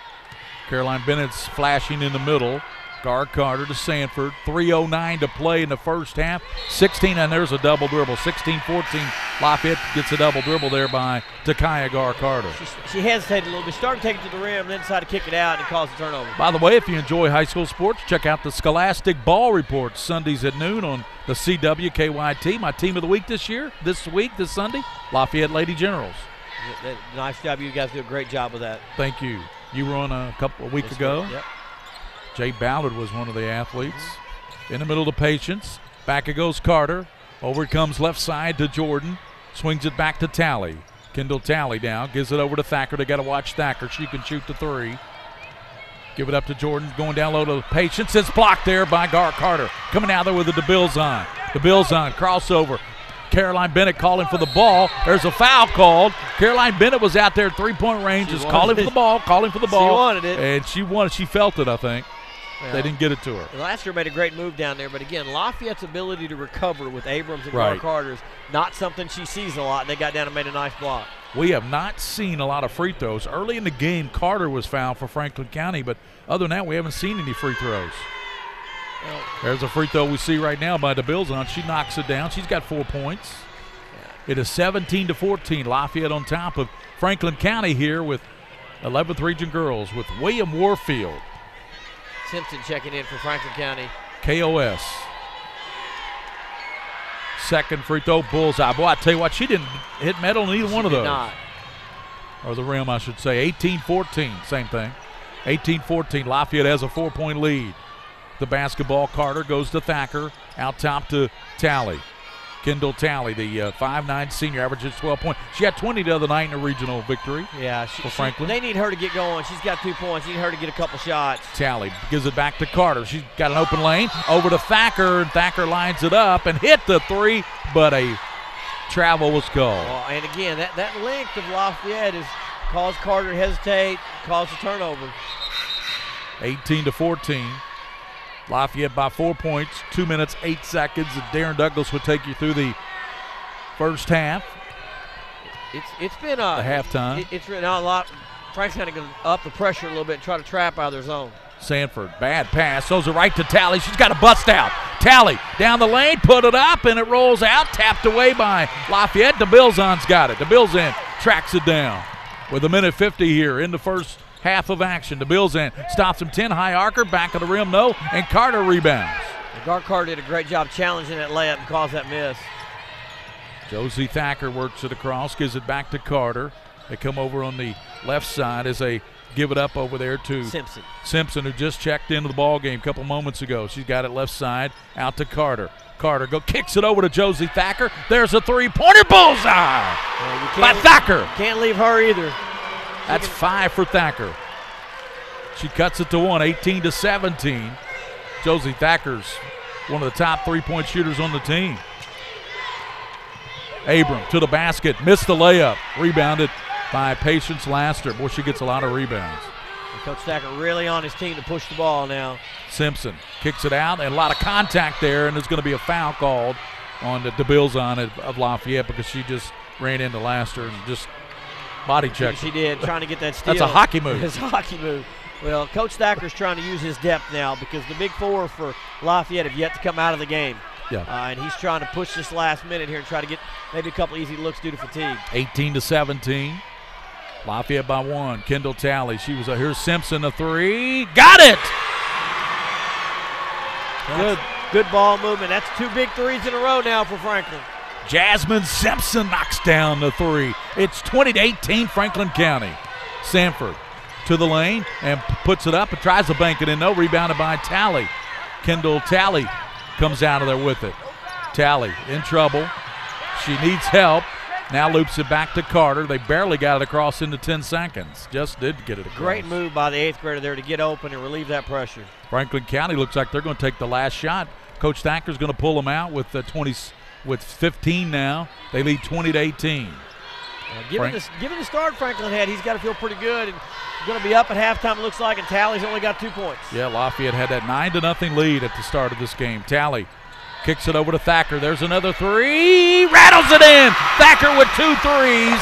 Caroline Bennett's flashing in the middle. Carter to Sanford. 3:09 to play in the first half. 16, and there's a double dribble. 16-14. Lafayette gets a double dribble there by Takaya Carter. She hesitated a little bit. Started to take it to the rim, then decided to kick it out and cause a turnover. By the way, if you enjoy high school sports, check out the Scholastic Ball Report Sundays at noon on the CWKYT. My team of the week this Sunday, Lafayette Lady Generals. Nice job. You guys do a great job with that. Thank you. You were on a week ago. Yep. Jay Ballard was one of the athletes. In the middle to Patience. Back it goes Carter. Over it comes left side to Jordan. Swings it back to Talley. Kendall Talley down. Gives it over to Thacker. They got to watch Thacker. She can shoot the three. Give it up to Jordan. Going down low to Patience. It's blocked there by Carter. Coming out there with the DeBill's-on. DeBill's-on. Crossover. Caroline Bennett calling for the ball. There's a foul called. Caroline Bennett was out there at three-point range. Just calling for the ball. She wanted it. And she wanted. She felt it, I think. Well, they didn't get it to her. Last year made a great move down there, but again, Lafayette's ability to recover with Abrams and Right. Carter is not something she sees a lot. They got down and made a nice block. We have not seen a lot of free throws. Early in the game, Carter was fouled for Franklin County, but other than that, we haven't seen any free throws. Well, there's a free throw we see right now by DeBill's-on. She knocks it down. She's got 4 points. It is 17-14. Lafayette on top of Franklin County here with 11th Region Girls with William Warfield. Simpson checking in for Franklin County. KOS. Second free throw, bullseye. Boy, I tell you what, she didn't hit metal on either one of those. Not. Or the rim, I should say. 18-14, same thing. 18-14, Lafayette has a 4-point lead. The basketball, Carter goes to Thacker. Out top to Talley. Kendall Talley, the 5'9" senior, averages 12 points. She had 20 the other night in a regional victory. Yeah, for Franklin. They need her to get going. She's got 2 points. They need her to get a couple shots. Talley gives it back to Carter. She's got an open lane. Over to Thacker, and Thacker lines it up and hit the three, but a travel was called. Well, and again, that length of Lafayette has caused Carter to hesitate, caused a turnover. 18-14. Lafayette by 4 points, 2 minutes, 8 seconds. And Darren Douglas would take you through the first half. It's been the halftime. It's been a lot. Frank's kind of going to up the pressure a little bit and try to trap out of their zone. Sanford, bad pass, throws it right to Talley. She's got a bust out. Talley down the lane, put it up, and it rolls out, tapped away by Lafayette. DeBill's-on's got it. DeBill's-on tracks it down with 1:50 here in the first half of action. DeBill's-on stops him 10 high archer, back of the rim, no, and Carter rebounds. Carter did a great job challenging that layup and caused that miss. Josie Thacker works it across, gives it back to Carter. They come over on the left side as they give it up over there to Simpson, who just checked into the ball game a couple moments ago. She's got it left side, out to Carter. Carter kicks it over to Josie Thacker. There's a three-pointer, bullseye by Thacker. Can't leave her either. That's 5 for Thacker. She cuts it to 1, 18-17. Josie Thacker's one of the top three-point shooters on the team. Abram to the basket, missed the layup, rebounded by Patience Laster. Boy, she gets a lot of rebounds. And Coach Thacker really on his team to push the ball now. Simpson kicks it out, and a lot of contact there, and there's going to be a foul called on the DeBill's-on of Lafayette because she just ran into Laster and just Body check. She did, trying to get that steal. That's a hockey move. It's a hockey move. Well, Coach Thacker's trying to use his depth now because the big four for Lafayette have yet to come out of the game. Yeah. And he's trying to push this last minute here and try to get maybe a couple easy looks due to fatigue. 18-17. Lafayette by 1. Kendall Talley. She was here's Simpson, a 3. Got it! Good ball movement. That's 2 big threes in a row now for Franklin. Jasmine Simpson knocks down the 3. It's 20-18 Franklin County. Sanford to the lane and puts it up and tries to bank it in. No, rebounded by Talley. Kendall Talley comes out of there with it. Talley in trouble. She needs help. Now loops it back to Carter. They barely got it across into 10 seconds. Just did get it across. Great move by the 8th grader there to get open and relieve that pressure. Franklin County looks like they're going to take the last shot. Coach Thacker's going to pull them out with 15 now. They lead 20-18. Given the start Franklin had, he's got to feel pretty good. And going to be up at halftime, it looks like, and Talley's only got 2 points. Yeah, Lafayette had that 9-0 lead at the start of this game. Talley kicks it over to Thacker. There's another 3. Rattles it in. Thacker with 2 threes.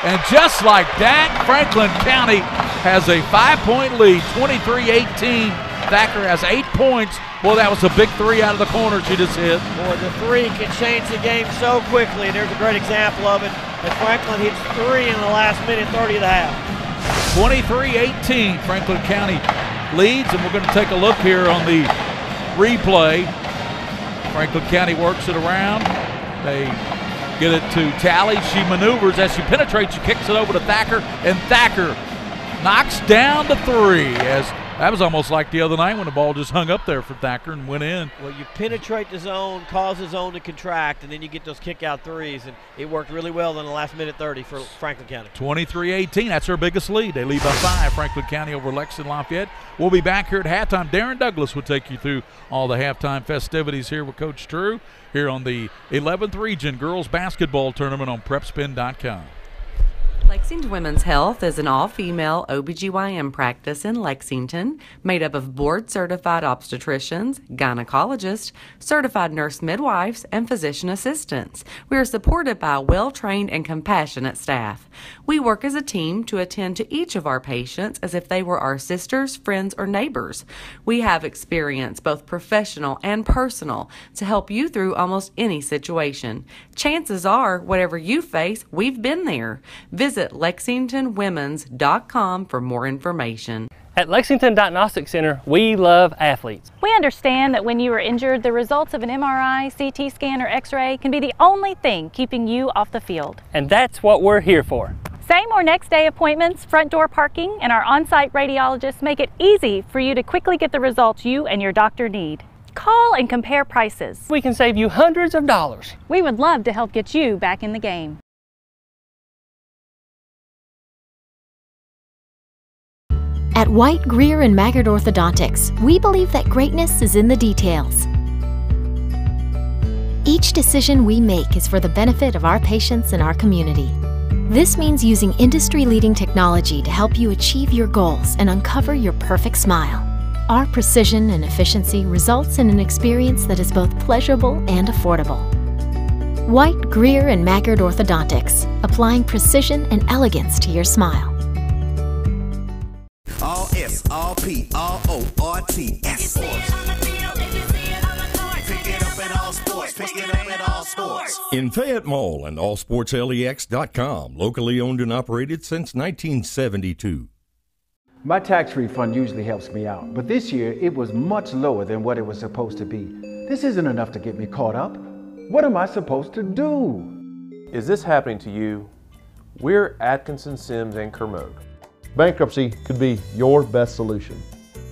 And just like that, Franklin County has a 5-point lead, 23-18. Thacker has 8 points. Boy, that was a big 3 out of the corner she just hit. Boy, the 3 can change the game so quickly. And there's a great example of it. As Franklin hits 3 in the last minute 30 of the half. 23-18, Franklin County leads. And we're going to take a look here on the replay. Franklin County works it around. They get it to Talley. She maneuvers. As she penetrates, she kicks it over to Thacker. And Thacker knocks down the 3. As that was almost like the other night when the ball just hung up there for Thacker and went in. Well, you penetrate the zone, cause the zone to contract, and then you get those kick-out 3s. And it worked really well in the last minute 30 for Franklin County. 23-18. That's their biggest lead. They lead by 5. Franklin County over Lexington Lafayette. We'll be back here at halftime. Darren Douglas will take you through all the halftime festivities here with Coach True here on the 11th Region Girls Basketball Tournament on PrepSpin.com. Lexington Women's Health is an all-female OBGYN practice in Lexington made up of board-certified obstetricians, gynecologists, certified nurse midwives, and physician assistants. We are supported by a well-trained and compassionate staff. We work as a team to attend to each of our patients as if they were our sisters, friends, or neighbors. We have experience, both professional and personal, to help you through almost any situation. Chances are, whatever you face, we've been there. Visit LexingtonWomens.com for more information. At Lexington Diagnostic Center, we love athletes. We understand that when you are injured, the results of an MRI, CT scan, or X-ray can be the only thing keeping you off the field. And that's what we're here for. Same or next day appointments, front door parking, and our on-site radiologists make it easy for you to quickly get the results you and your doctor need. Call and compare prices. We can save you hundreds of dollars. We would love to help get you back in the game. At White, Greer, and Maggard Orthodontics, we believe that greatness is in the details. Each decision we make is for the benefit of our patients and our community. This means using industry-leading technology to help you achieve your goals and uncover your perfect smile. Our precision and efficiency results in an experience that is both pleasurable and affordable. White, Greer, and Maggard Orthodontics, applying precision and elegance to your smile. All S, all P, all O, R, T, S. Pick it up at all sports. Pick it up at all sports. In Fayette Mall and allsportslex.com, locally owned and operated since 1972. My tax refund usually helps me out, but this year it was much lower than what it was supposed to be. This isn't enough to get me caught up. What am I supposed to do? Is this happening to you? We're Atkinson, Sims, and Kermode. Bankruptcy could be your best solution.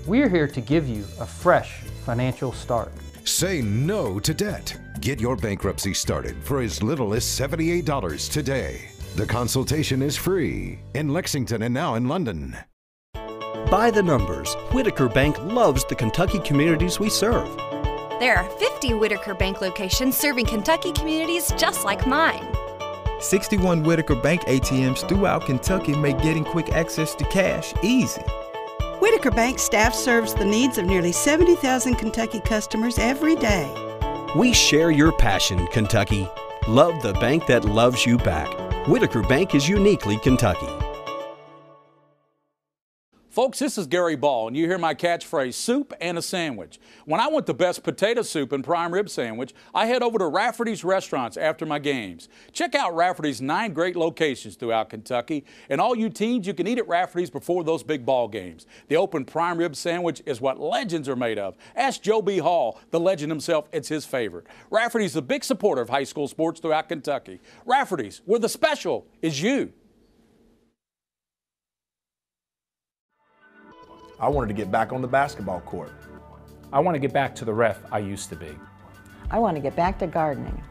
We're here to give you a fresh financial start. Say no to debt. Get your bankruptcy started for as little as $78 today. The consultation is free in Lexington and now in London. By the numbers, Whitaker Bank loves the Kentucky communities we serve. There are 50 Whitaker Bank locations serving Kentucky communities just like mine. 61 Whitaker Bank ATMs throughout Kentucky make getting quick access to cash easy. Whitaker Bank staff serves the needs of nearly 70,000 Kentucky customers every day. We share your passion, Kentucky. Love the bank that loves you back. Whitaker Bank is uniquely Kentucky. Folks, this is Gary Ball, and you hear my catchphrase, soup and a sandwich. When I want the best potato soup and prime rib sandwich, I head over to Rafferty's Restaurants after my games. Check out Rafferty's 9 great locations throughout Kentucky, and all you teens, you can eat at Rafferty's before those big ball games. The open prime rib sandwich is what legends are made of. Ask Joe B. Hall, the legend himself, it's his favorite. Rafferty's a big supporter of high school sports throughout Kentucky. Rafferty's, where the special is you. I wanted to get back on the basketball court. I want to get back to the ref I used to be. I want to get back to gardening.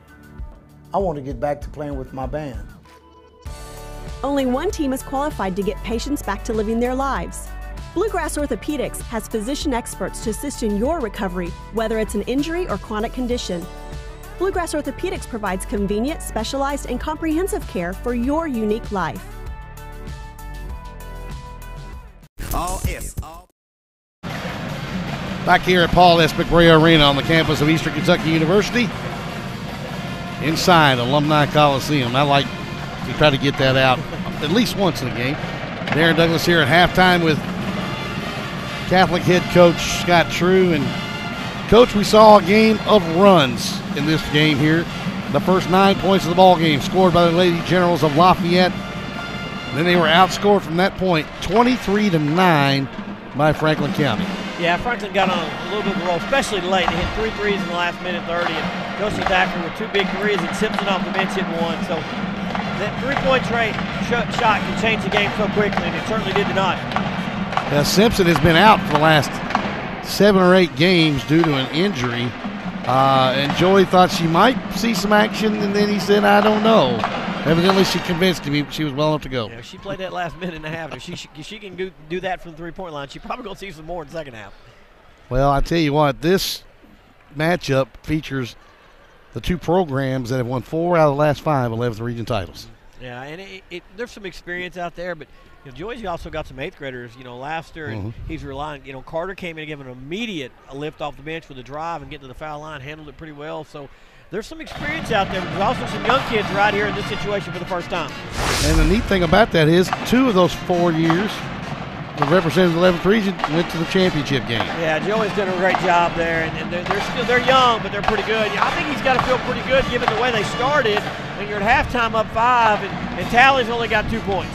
I want to get back to playing with my band. Only one team is qualified to get patients back to living their lives. Bluegrass Orthopedics has physician experts to assist in your recovery, whether it's an injury or chronic condition. Bluegrass Orthopedics provides convenient, specialized, and comprehensive care for your unique life. Back here at Paul S. McRae Arena on the campus of Eastern Kentucky University, inside Alumni Coliseum. I like to try to get that out at least once in a game. Darren Douglas here at halftime with Catholic head coach Scott True. And Coach, we saw a game of runs in this game here. The first 9 points of the ball game scored by the Lady Generals of Lafayette. Then they were outscored from that point 23-9 by Franklin County. Yeah, Franklin got on a little bit of a roll, especially late. They hit 3 threes in the last minute 30, and Josie Thacker with 2 big threes, and Simpson off the bench hit 1. So that 3-point shot can change the game so quickly, and it certainly did tonight. Simpson has been out for the last 7 or 8 games due to an injury, and Joey thought she might see some action, and then he said, I don't know. Evidently, she convinced him she was well enough to go. Yeah, she played that last minute and a half. If she can do that from the 3-point line, she's probably going to see some more in the second half. Well, I tell you what, this matchup features the 2 programs that have won 4 out of the last 5 11th region titles. Yeah, and there's some experience out there, but Joy's also got some 8th graders. Laster, and he's relying. Carter came in and gave an immediate lift off the bench with a drive and getting to the foul line, handled it pretty well. So there's some experience out there, but there's also some young kids right here in this situation for the first time. And the neat thing about that is 2 of those 4 years, the representative of the 11th region went to the championship game. Yeah, Joey's done a great job there, and they're young, but they're pretty good. I think he's got to feel pretty good given the way they started. When you're at halftime up 5, and Tally's only got 2 points.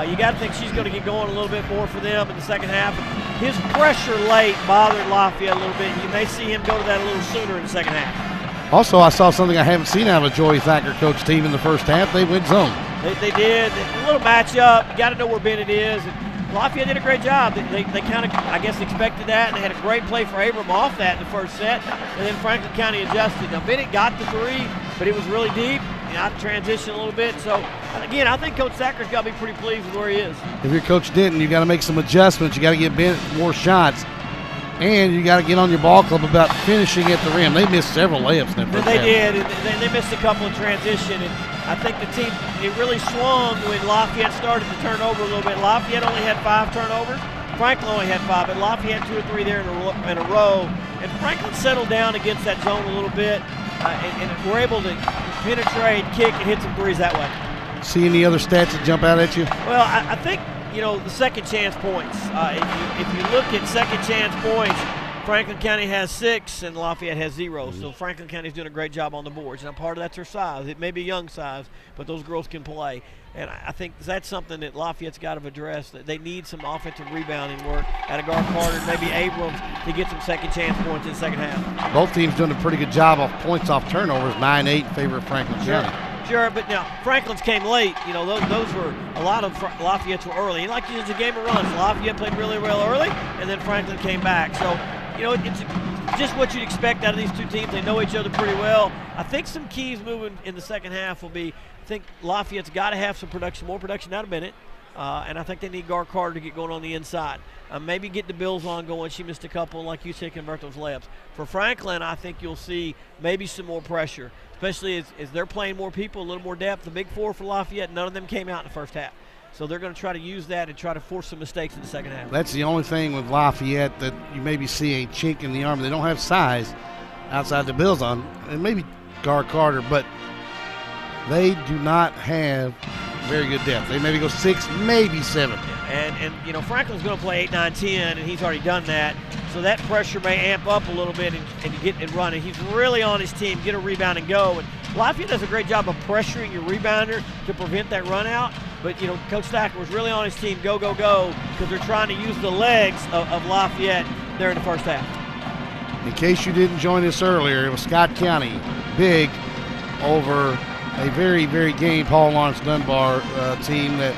You got to think she's going to get going a little bit more for them in the second half. His pressure late bothered Lafayette a little bit. You may see him go to that a little sooner in the second half. Also, I saw something I haven't seen out of a Joey Thacker coach team in the first half. They went zone. They did. A little matchup. You got to know where Bennett is. And Lafayette did a great job. They kind of, I guess, expected that, and they had a great play for Abram off that in the first set. And then Franklin County adjusted. Now, Bennett got the 3, but it was really deep. Out of transition a little bit. So, again, I think Coach Thacker's got to be pretty pleased with where he is. If you're Coach Denton, you got to make some adjustments. You got to get Bennett more shots. And you got to get on your ball club about finishing at the rim. They missed several layups in that first half. They did. They missed a couple in transition. And I think the team, it really swung when Lafayette started to turn over a little bit. Lafayette only had 5 turnovers. Franklin only had 5, but Lafayette 2 or 3 there in a row. And Franklin settled down against that zone a little bit. And we're able to penetrate, kick, and hit some threes that way. See any other stats that jump out at you? Well, I think, the second chance points. If you look at second chance points, Franklin County has 6 and Lafayette has 0. So Franklin County's doing a great job on the boards. Now, part of that's their size. It may be young size, but those girls can play. And I think that's something that Lafayette's got to address. That they need some offensive rebounding work out of Gar Carter, maybe Abrams, to get some second chance points in the second half. Both teams doing a pretty good job of points off turnovers, 9-8 in favor of Franklin County. Sure, but now Franklin's came late. Those were a lot of Lafayette's were early. And like it's a game of runs. Lafayette played really well early, and then Franklin came back. So, it's just what you'd expect out of these 2 teams. They know each other pretty well. I think some keys moving in the second half will be, I think Lafayette's got to have some production, more production out of Bennett. And I think they need Gar Carter to get going on the inside. Maybe get the Bills on going. She missed a couple, like you said, convert those layups. For Franklin, I think you'll see maybe some more pressure, especially as they're playing more people, a little more depth. The big 4 for Lafayette, none of them came out in the first half. So they're going to try to use that and try to force some mistakes in the second half. That's the only thing with Lafayette that you maybe see a chink in the armor. They don't have size outside the Bills on, and maybe Gar Carter, but they do not have very good depth. They maybe go 6, maybe 7. And you know, Franklin's going to play 8, 9, 10, and he's already done that. So that pressure may amp up a little bit and get it running. He's really on his team, get a rebound and go. And Lafayette does a great job of pressuring your rebounder to prevent that run out. But, you know, Coach Thacker was really on his team, go, go, go, because they're trying to use the legs of Lafayette there in the first half. In case you didn't join us earlier, it was Scott County big over a very, very game Paul Lawrence Dunbar team that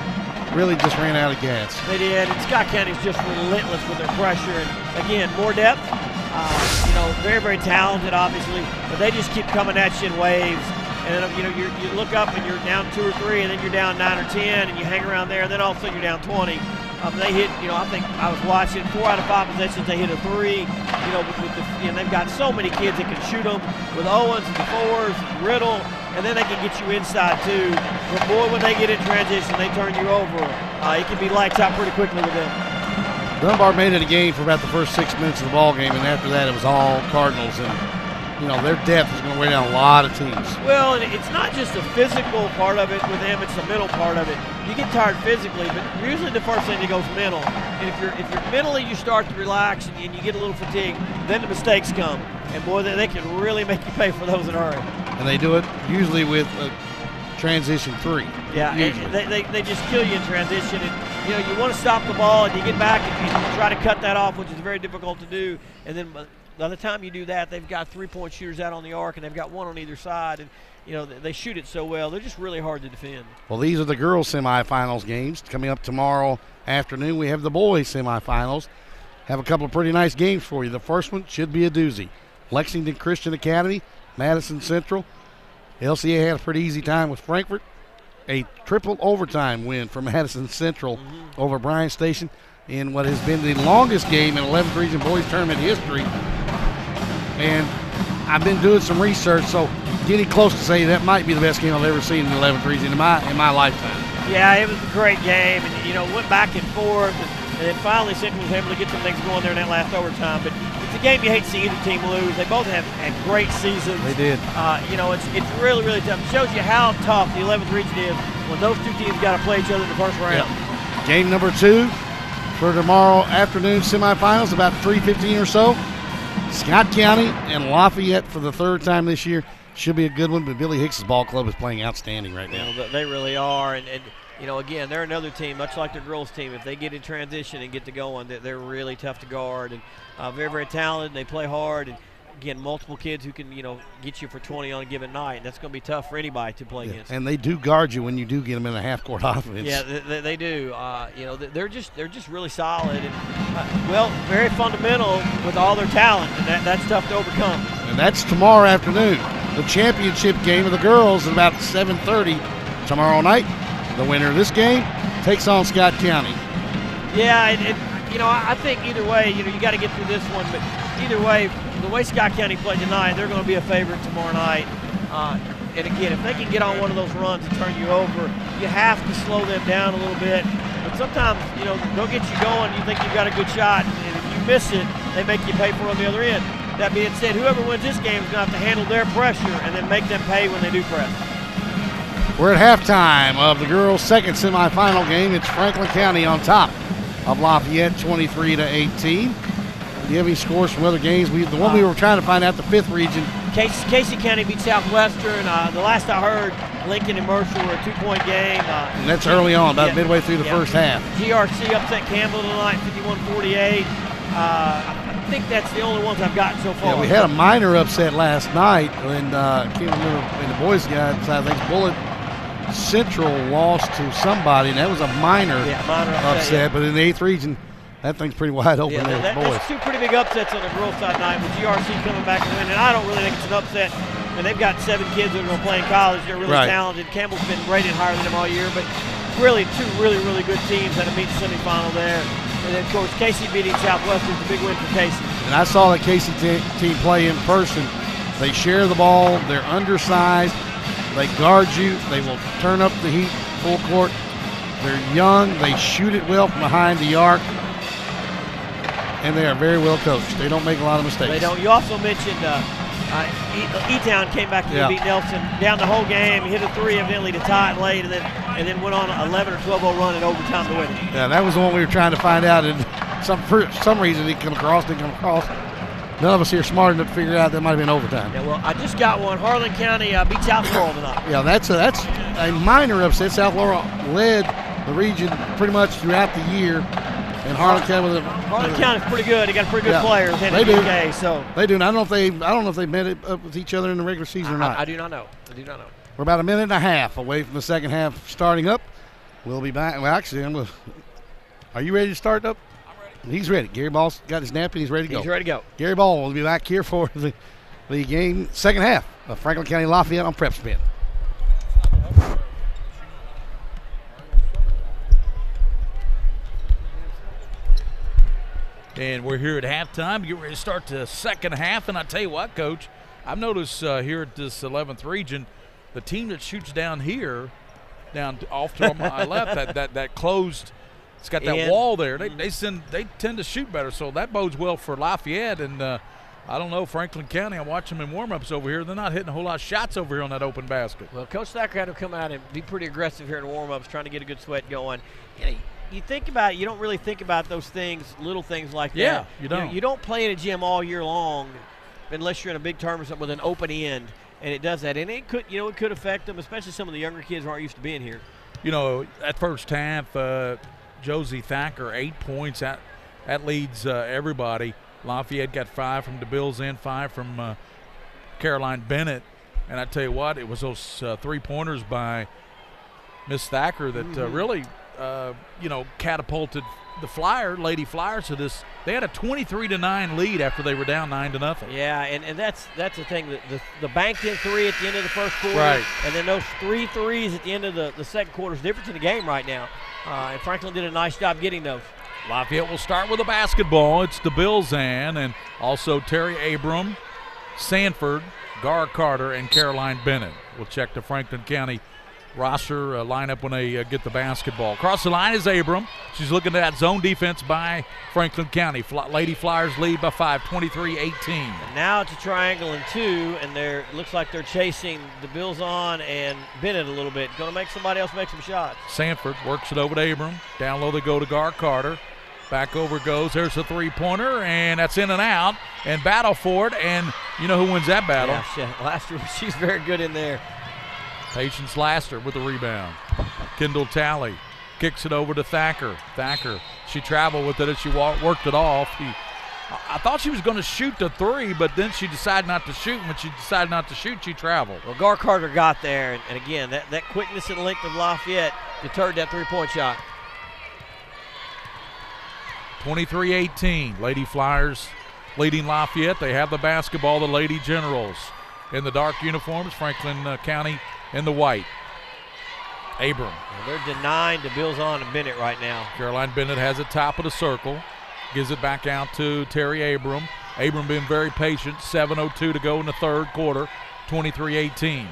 really just ran out of gas. They did, and Scott County's just relentless with their pressure. And again, more depth. You know, very, very talented, obviously, but they just keep coming at you in waves. And then, you know, you look up and you're down 2 or 3, and then you're down 9 or 10, and you hang around there, and then all of a sudden you're down 20. They hit, you know, I think I was watching 4 out of 5 possessions. They hit a 3. You know, and they've got so many kids that can shoot them with Owens and the 4s, and Riddle, and then they can get you inside too. But boy, when they get in transition, they turn you over. It can be lights out pretty quickly with them. Dunbar made it a game for about the first 6 minutes of the ball game, and after that, it was all Cardinals. And you know, their depth is going to weigh down a lot of teams. Well, and it's not just the physical part of it with them; it's the mental part of it. You get tired physically, but usually the first thing that goes mental. And if you're mentally, you start to relax and you get a little fatigued, then the mistakes come. And boy, they can really make you pay for those in a hurry. And they do it usually with a transition 3. Yeah, they just kill you in transition. And you know, you want to stop the ball, and you get back and you try to cut that off, which is very difficult to do. And then by the time you do that, they've got 3-point shooters out on the arc, and they've got one on either side. And you know, they shoot it so well. They're just really hard to defend. Well, these are the girls' semifinals games. Coming up tomorrow afternoon, we have the boys' semifinals. Have a couple of pretty nice games for you. The first one should be a doozy. Lexington Christian Academy, Madison Central. LCA had a pretty easy time with Frankfort. A triple overtime win for Madison Central over Bryan Station in what has been the longest game in 11th Region Boys Tournament history. And I've been doing some research, so getting close to say that might be the best game I've ever seen in the 11th Region in my lifetime. Yeah, it was a great game, and you know, went back and forth, and then finally Central was able to get some things going there in that last overtime. But it's a game you hate to see either team lose. They both have had great seasons. They did. You know, it's really, really tough. It shows you how tough the 11th Region is when those two teams got to play each other in the first round. Yep. Game number 2 for tomorrow afternoon semifinals, about 3:15 or so. Scott County and Lafayette for the 3rd time this year. Should be a good one, but Billy Hicks's ball club is playing outstanding right now. You know, they really are, and you know, again, they're another team, much like their girls' team. If they get in transition and get to going, they're really tough to guard, and very, very talented. And they play hard, and again, multiple kids who can, you know, get you for 20 on a given night. And that's going to be tough for anybody to play against. And they do guard you when you do get them in a half-court offense. Yeah, they do. You know, they're just really solid and well, very fundamental with all their talent, and that's tough to overcome. And that's tomorrow afternoon. The championship game of the girls at about 7:30 tomorrow night. The winner of this game takes on Scott County. Yeah, you know, I think either way, you know, you got to get through this one, but either way, the way Scott County played tonight, they're going to be a favorite tomorrow night. And again, if they can get on one of those runs and turn you over, you have to slow them down a little bit. But sometimes, you know, they'll get you going, you think you've got a good shot, and if you miss it, they make you pay for it on the other end. That being said, whoever wins this game is going to have to handle their pressure and then make them pay when they do press. We're at halftime of the girls' second semifinal game. It's Franklin County on top of Lafayette, 23-18. Do you have any scores from other games? The one we were trying to find out, the 5th region. Casey County beat Southwestern. The last I heard, Lincoln and Mercer were a 2-point game. And that's early on, about midway through the first half. GRC upset Campbell tonight, 51-48. I think that's the only ones I've gotten so far. Yeah, we had a minor upset last night, and I can't remember in the boys' guys. I think Bullitt Central lost to somebody, and that was a minor upset. But in the 8th region, that thing's pretty wide open there, boys. That's 2 pretty big upsets on the girls' side tonight, with GRC coming back and winning. I don't really think it's an upset. And they've got 7 kids that are going to play in college. They're really talented. Campbell's been rated higher than them all year, but really 2 really, really good teams that have meet the semifinal there. And then, of course, Casey beating Southwestern is a big win for Casey. And I saw the Casey team play in person. They share the ball. They're undersized. They guard you. They will turn up the heat full court. They're young. They shoot it well from behind the arc. And they are very well coached. They don't make a lot of mistakes. They don't. You also mentioned E-Town came back to beat Nelson down the whole game. He hit a 3 evidently to tie it late, and then and then went on an 11 or 12-0 run in overtime to win it. Yeah, that was the one we were trying to find out, and for some reason didn't come across. None of us here smart enough to figure out that might have been overtime. Yeah, well, I just got one. Harlan County beat South Laurel tonight. Yeah, that's a minor upset. South Laurel led the region pretty much throughout the year, and Harlan County's pretty good. They got pretty good players in the UK. So they do. I don't know if they met it up with each other in the regular season or not. I do not know. We're about a minute and a half away from the second half starting up. We'll be back. Well, actually, are you ready to start up? He's ready. Gary Ball's got his napkin. He's ready to go. He's ready to go. Gary Ball will be back here for the game, second half of Franklin County Lafayette on PrepSpin. And we're here at halftime. Get ready to start the second half. And I tell you what, Coach, I've noticed here at this 11th region, the team that shoots down here, down off to my left, that closed. It's got that wall there. They tend to shoot better, so that bodes well for Lafayette. And I don't know, Franklin County, I watch them in warm-ups over here. They're not hitting a whole lot of shots over here on that open basket. Well, Coach Thacker had to come out and be pretty aggressive here in warm-ups, trying to get a good sweat going. You think about it, you don't really think about those things, little things like that. Yeah, you don't. You don't play in a gym all year long unless you're in a big tournament with an open end, and it does that. And it could affect them, especially some of the younger kids who aren't used to being here. You know, that first half, Josie Thacker, 8 points. That leads everybody. Lafayette got 5 from DeBills and 5 from Caroline Bennett. And I tell you what, it was those 3-pointers by Miss Thacker that really, catapulted the Lady Flyers to this. They had a 23-9 lead after they were down 9-0. Yeah, and that's the thing. The banked-in 3 at the end of the first quarter, right, and then those 3 threes at the end of the second quarter is the difference in the game right now. And Franklin did a nice job getting those. Lafayette will start with a basketball. It's DeBilzan and also Terry Abram, Sanford, Gar Carter, and Caroline Bennett. We'll check the Franklin County roster lineup when they get the basketball. Across the line is Abram. She's looking at that zone defense by Franklin County. Lady Flyers lead by 5, 23-18. And now it's a triangle and 2, and looks like they're chasing DeBilzan and Bennett a little bit. Going to make somebody else make some shots. Sanford works it over to Abram. Down low they go to Gar Carter. Back over goes. There's a 3-pointer, and that's in and out. And battle for it, and you know who wins that battle? Yeah, Laster, she's very good in there. Patience Laster with the rebound. Kendall Talley kicks it over to Thacker. Thacker, she traveled with it as she worked it off. I thought she was going to shoot the 3, but then she decided not to shoot. When she decided not to shoot, she traveled. Well, Gar Carter got there, and again, that quickness and length of Lafayette deterred that 3-point shot. 23-18, Lady Flyers leading Lafayette. They have the basketball, the Lady Generals in the dark uniforms, Franklin County in the white. Abram. Well, they're denying DeBilzan and Bennett right now. Caroline Bennett has it top of the circle. Gives it back out to Terry Abram. Abram being very patient. 7:02 to go in the third quarter. 23-18.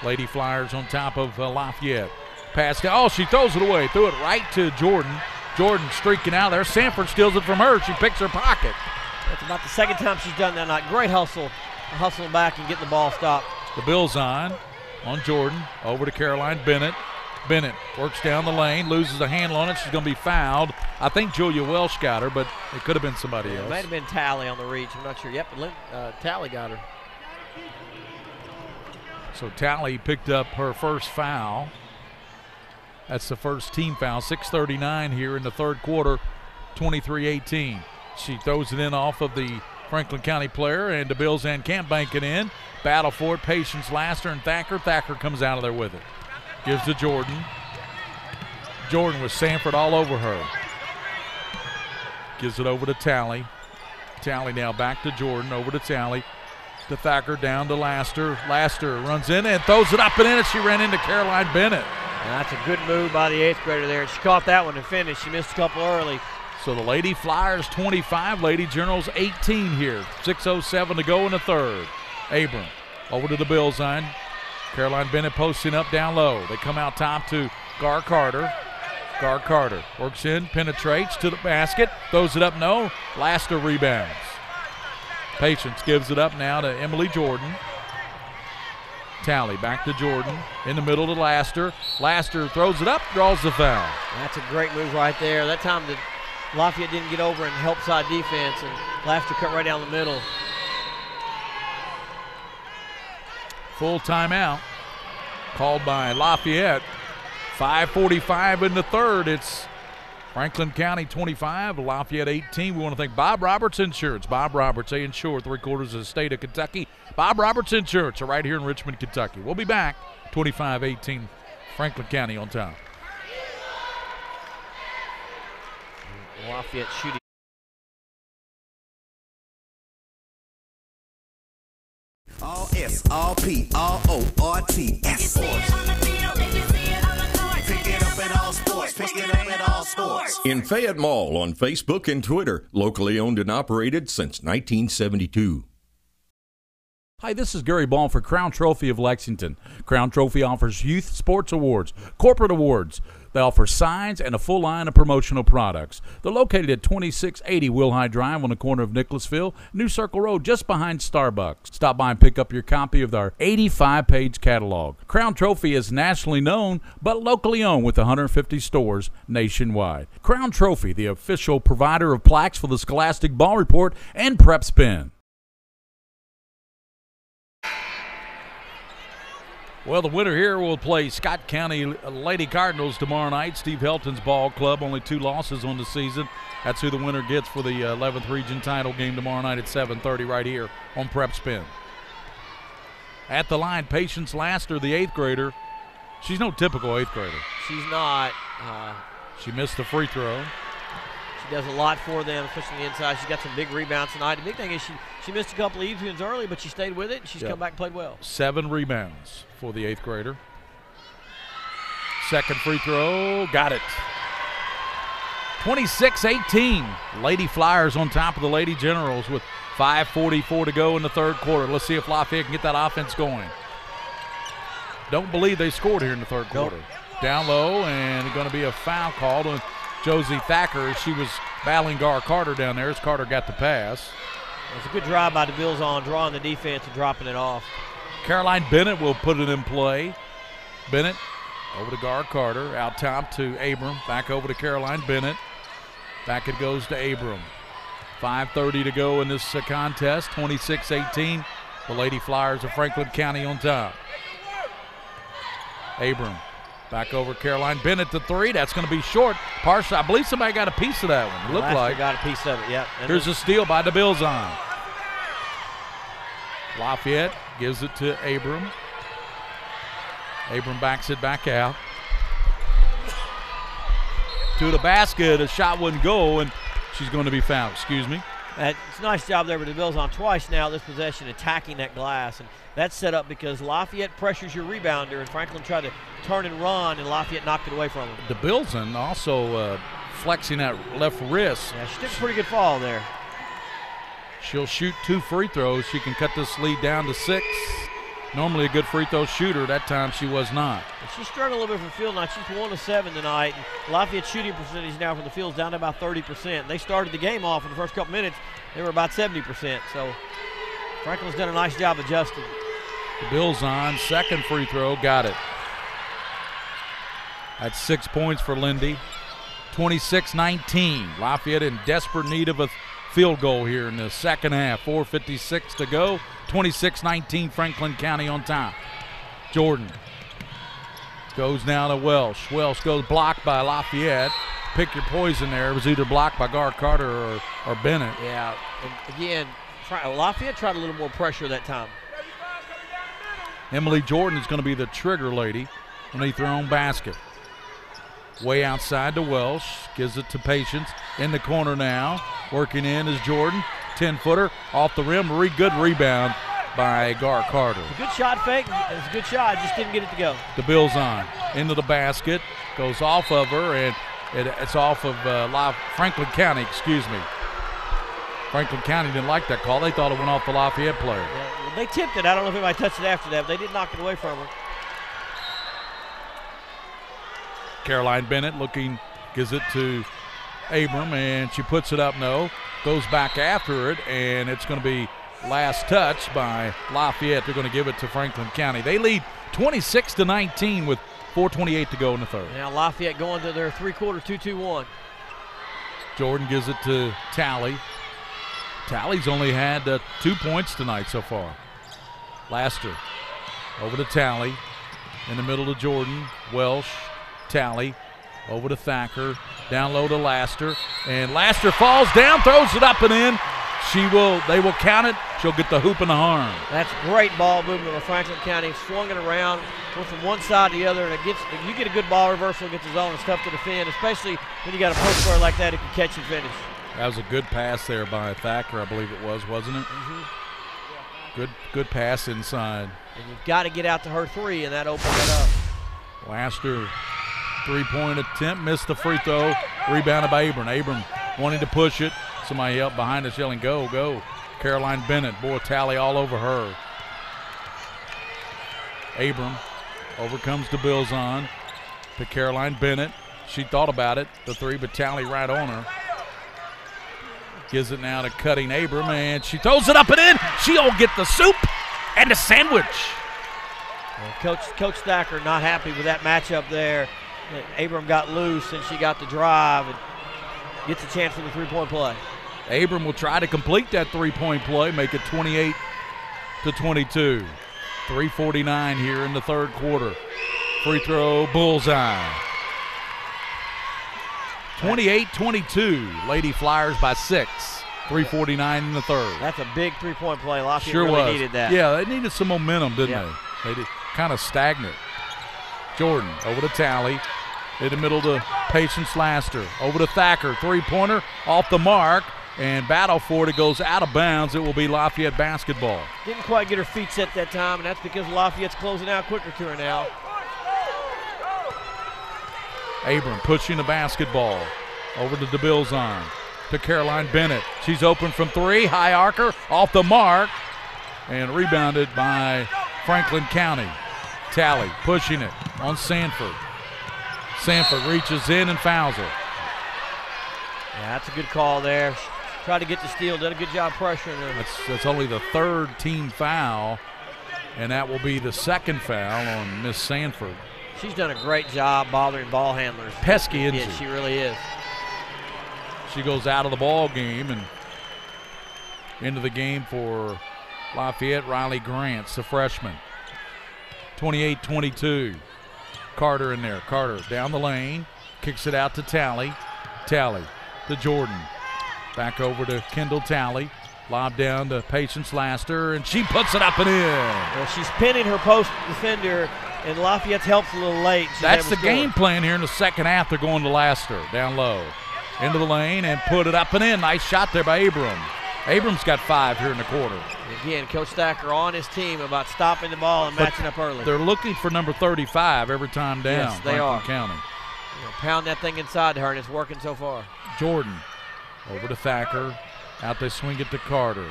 Lady Flyers on top of Lafayette. Pass down. Oh, she throws it away. Threw it right to Jordan. Jordan streaking out there. Sanford steals it from her. She picks her pocket. That's about the second time she's done that night. Great hustle. Hustling back and getting the ball stopped. The Bills on Jordan. Over to Caroline Bennett. Bennett works down the lane, loses a handle on it. She's going to be fouled. I think Julia Welsh got her, but it could have been somebody else. It might have been Talley on the reach. I'm not sure. Yep, Talley got her. So Talley picked up her first foul. That's the first team foul. 6:39 here in the third quarter, 23-18. She throws it in off of the Franklin County player, and DeBilzan can't bank it in. Battle for it, Patience Laster and Thacker. Thacker comes out of there with it. Gives to Jordan. Jordan with Sanford all over her. Gives it over to Talley. Talley now back to Jordan, over to Talley. To Thacker, down to Laster. Laster runs in and throws it up and in, and she ran into Caroline Bennett. Now that's a good move by the 8th grader there. She caught that one and finished. She missed a couple early. So the Lady Flyers 25, Lady Generals 18 here. 6:07 to go in the third. Abram over to the Bilzine. Caroline Bennett posting up down low. They come out top to Gar Carter. Gar Carter works in, penetrates to the basket, throws it up, no. Laster rebounds. Patience gives it up now to Emily Jordan. Tally back to Jordan. In the middle to Laster. Laster throws it up, draws the foul. That's a great move right there. That time that Lafayette didn't get over and help side defense, and Laster cut right down the middle. Full timeout called by Lafayette. 5:45 in the third. It's Franklin County 25, Lafayette 18. We want to thank Bob Roberts Insurance. Bob Roberts, they insure 3/4 of the state of Kentucky. Bob Roberts Insurance are right here in Richmond, Kentucky. We'll be back. 25-18, Franklin County on top. Lafayette shooting. All S, all P, all O, R, T, S. Pick it up at all sports. Pick it up at all sports. In Fayette Mall on Facebook and Twitter. Locally owned and operated since 1972. Hi, this is Gary Ball for Crown Trophy of Lexington. Crown Trophy offers youth sports awards, corporate awards. They offer signs and a full line of promotional products. They're located at 2680 Wilhite Drive on the corner of Nicholasville, New Circle Road, just behind Starbucks. Stop by and pick up your copy of our 85-page catalog. Crown Trophy is nationally known, but locally owned with 150 stores nationwide. Crown Trophy, the official provider of plaques for the Scholastic Ball Report and PrepSpin. Well, the winner here will play Scott County Lady Cardinals tomorrow night. Steve Helton's ball club, only 2 losses on the season. That's who the winner gets for the 11th region title game tomorrow night at 7:30 right here on PrepSpin. At the line, Patience Laster, the 8th grader. She's no typical 8th grader. She's not. She missed the free throw. She does a lot for them, especially on the inside. She's got some big rebounds tonight. The big thing is she missed a couple of easy ones early, but she stayed with it, and she's come back and played well. 7 rebounds for the 8th grader. Second free throw, got it. 26-18. Lady Flyers on top of the Lady Generals with 5:44 to go in the third quarter. Let's see if Lafayette can get that offense going. Don't believe they scored here in the third quarter. Down low, and going to be a foul called on Josie Thacker. She was battling Gar Carter down there as Carter got the pass. It's a good drive by DeVille's on, drawing the defense and dropping it off. Caroline Bennett will put it in play. Bennett over to Gar Carter, out top to Abram, back over to Caroline Bennett. Back it goes to Abram. 5:30 to go in this contest, 26-18. The Lady Flyers of Franklin County on top. Abram back over Caroline Bennett to 3. That's going to be short. Partial. I believe somebody got a piece of that one. It looked like. Got a piece of it, yeah. Here's a steal by DeBilzon. Lafayette gives it to Abram. Abram backs it back out. To the basket. A shot wouldn't go, and she's going to be fouled. Excuse me. It's a nice job there with DeVille's twice now this possession attacking that glass. And that's set up because Lafayette pressures your rebounder, and Franklin tried to turn and run, and Lafayette knocked it away from him. DeBilzon also flexing that left wrist. Yeah, she took a pretty good fall there. She'll shoot 2 free throws. She can cut this lead down to 6. Normally a good free throw shooter. That time she was not. She's struggling a little bit from field now. She's 1 of 7 tonight. And Lafayette's shooting percentage now from the field's down to about 30%. They started the game off in the first couple minutes. They were about 70%. So Franklin's done a nice job adjusting. The Bills on. Second free throw. Got it. That's 6 points for Lindy. 26-19. Lafayette in desperate need of a field goal here in the second half. 4:56 to go. 26-19 Franklin County on top. Jordan goes now to Welsh. Welsh goes blocked by Lafayette. Pick your poison there. It was either blocked by Gar Carter or Bennett. Yeah, and again, Lafayette tried a little more pressure that time. Emily Jordan is going to be the trigger lady underneath her own basket. Way outside to Welsh. Gives it to Patience. In the corner now. Working in is Jordan. 10-footer off the rim. Good rebound by Gar Carter. It's a good shot fake. It's a good shot. Just didn't get it to go. The Bills on. Into the basket. Goes off of her, and it's off of Franklin County, excuse me. Franklin County didn't like that call. They thought it went off the Lafayette player. Yeah, they tipped it. I don't know if anybody touched it after that, but they did knock it away from her. Caroline Bennett gives it to Abram, and she puts it up, no. Goes back after it, and it's going to be last touch by Lafayette. They're going to give it to Franklin County. They lead 26-19 with 4:28 to go in the third. Now Lafayette going to their three-quarter 2-2-1. Jordan gives it to Talley. Talley's only had 2 points tonight so far. Laster over to Talley. In the middle to Jordan. Welsh, Talley, over to Thacker. Down low to Laster. And Laster falls down, throws it up and in. They will count it. She'll get the hoop and the harm. That's great ball movement of Franklin County. Swung it around, went from one side to the other, and if you get a good ball reversal against the zone, it's tough to defend, especially when you got a post player like that who can catch and finish. That was a good pass there by Thacker, I believe it was, wasn't it? Mm-hmm. Good pass inside. And you've got to get out to her three, and that opens it up. Laster, three-point attempt, missed the free throw, rebounded by Abram. Abram wanting to push it. Somebody up behind us yelling, go, go. Caroline Bennett, boy, Talley all over her. Abram overcomes the Bilzon to Caroline Bennett. She thought about it, the three, but Talley right on her. Gives it now to Cutting Abram, and she throws it up and in. She'll get the soup and the sandwich. Well, Coach Thacker not happy with that matchup there. Abram got loose, and she got the drive and gets a chance for the three-point play. Abram will try to complete that three-point play, make it 28-22. 3:49 here in the third quarter. Free throw, bullseye. 28-22. Lady Flyers by 6. 3:49 in the third. That's a big three-point play. Lafayette sure really was. needed that. Yeah, they needed some momentum, didn't they? They did kind of stagnant. Jordan over to Talley. In the middle to Patience Laster. Over to Thacker. Three-pointer off the mark. And battle for it. It goes out of bounds. It will be Lafayette basketball. Didn't quite get her feet set that time, and that's because Lafayette's closing out quicker to her now. Abram pushing the basketball. Over to DeBilzon. To Caroline Bennett. She's open from three. High arcer off the mark. And rebounded by Franklin County. Talley pushing it on Sanford. Sanford reaches in and fouls her. Yeah, that's a good call there. Tried to get the steal, did a good job pressuring her. That's only the third team foul, and that will be the second foul on Miss Sanford. She's done a great job bothering ball handlers. Pesky, isn't she? She really is. She goes out of the ball game and into the game for Lafayette. Riley Grant's the freshman. 28-22. Carter in there. Carter down the lane. Kicks it out to Talley. Talley to Jordan. Back over to Kendall Talley. Lob down to Patience Laster, and she puts it up and in. Well, she's pinning her post defender, and Lafayette's helps a little late. That's the game plan here in the second half. They're going to Laster. Down low. Into the lane and put it up and in. Nice shot there by Abram. Abram's got 5 here in the quarter. Again, Coach Thacker on his team about stopping the ball and matching up early. They're looking for number 35 every time down. Yes, they are. County. Pound that thing inside to her, and it's working so far. Jordan over to Thacker. Out they swing it to Carter.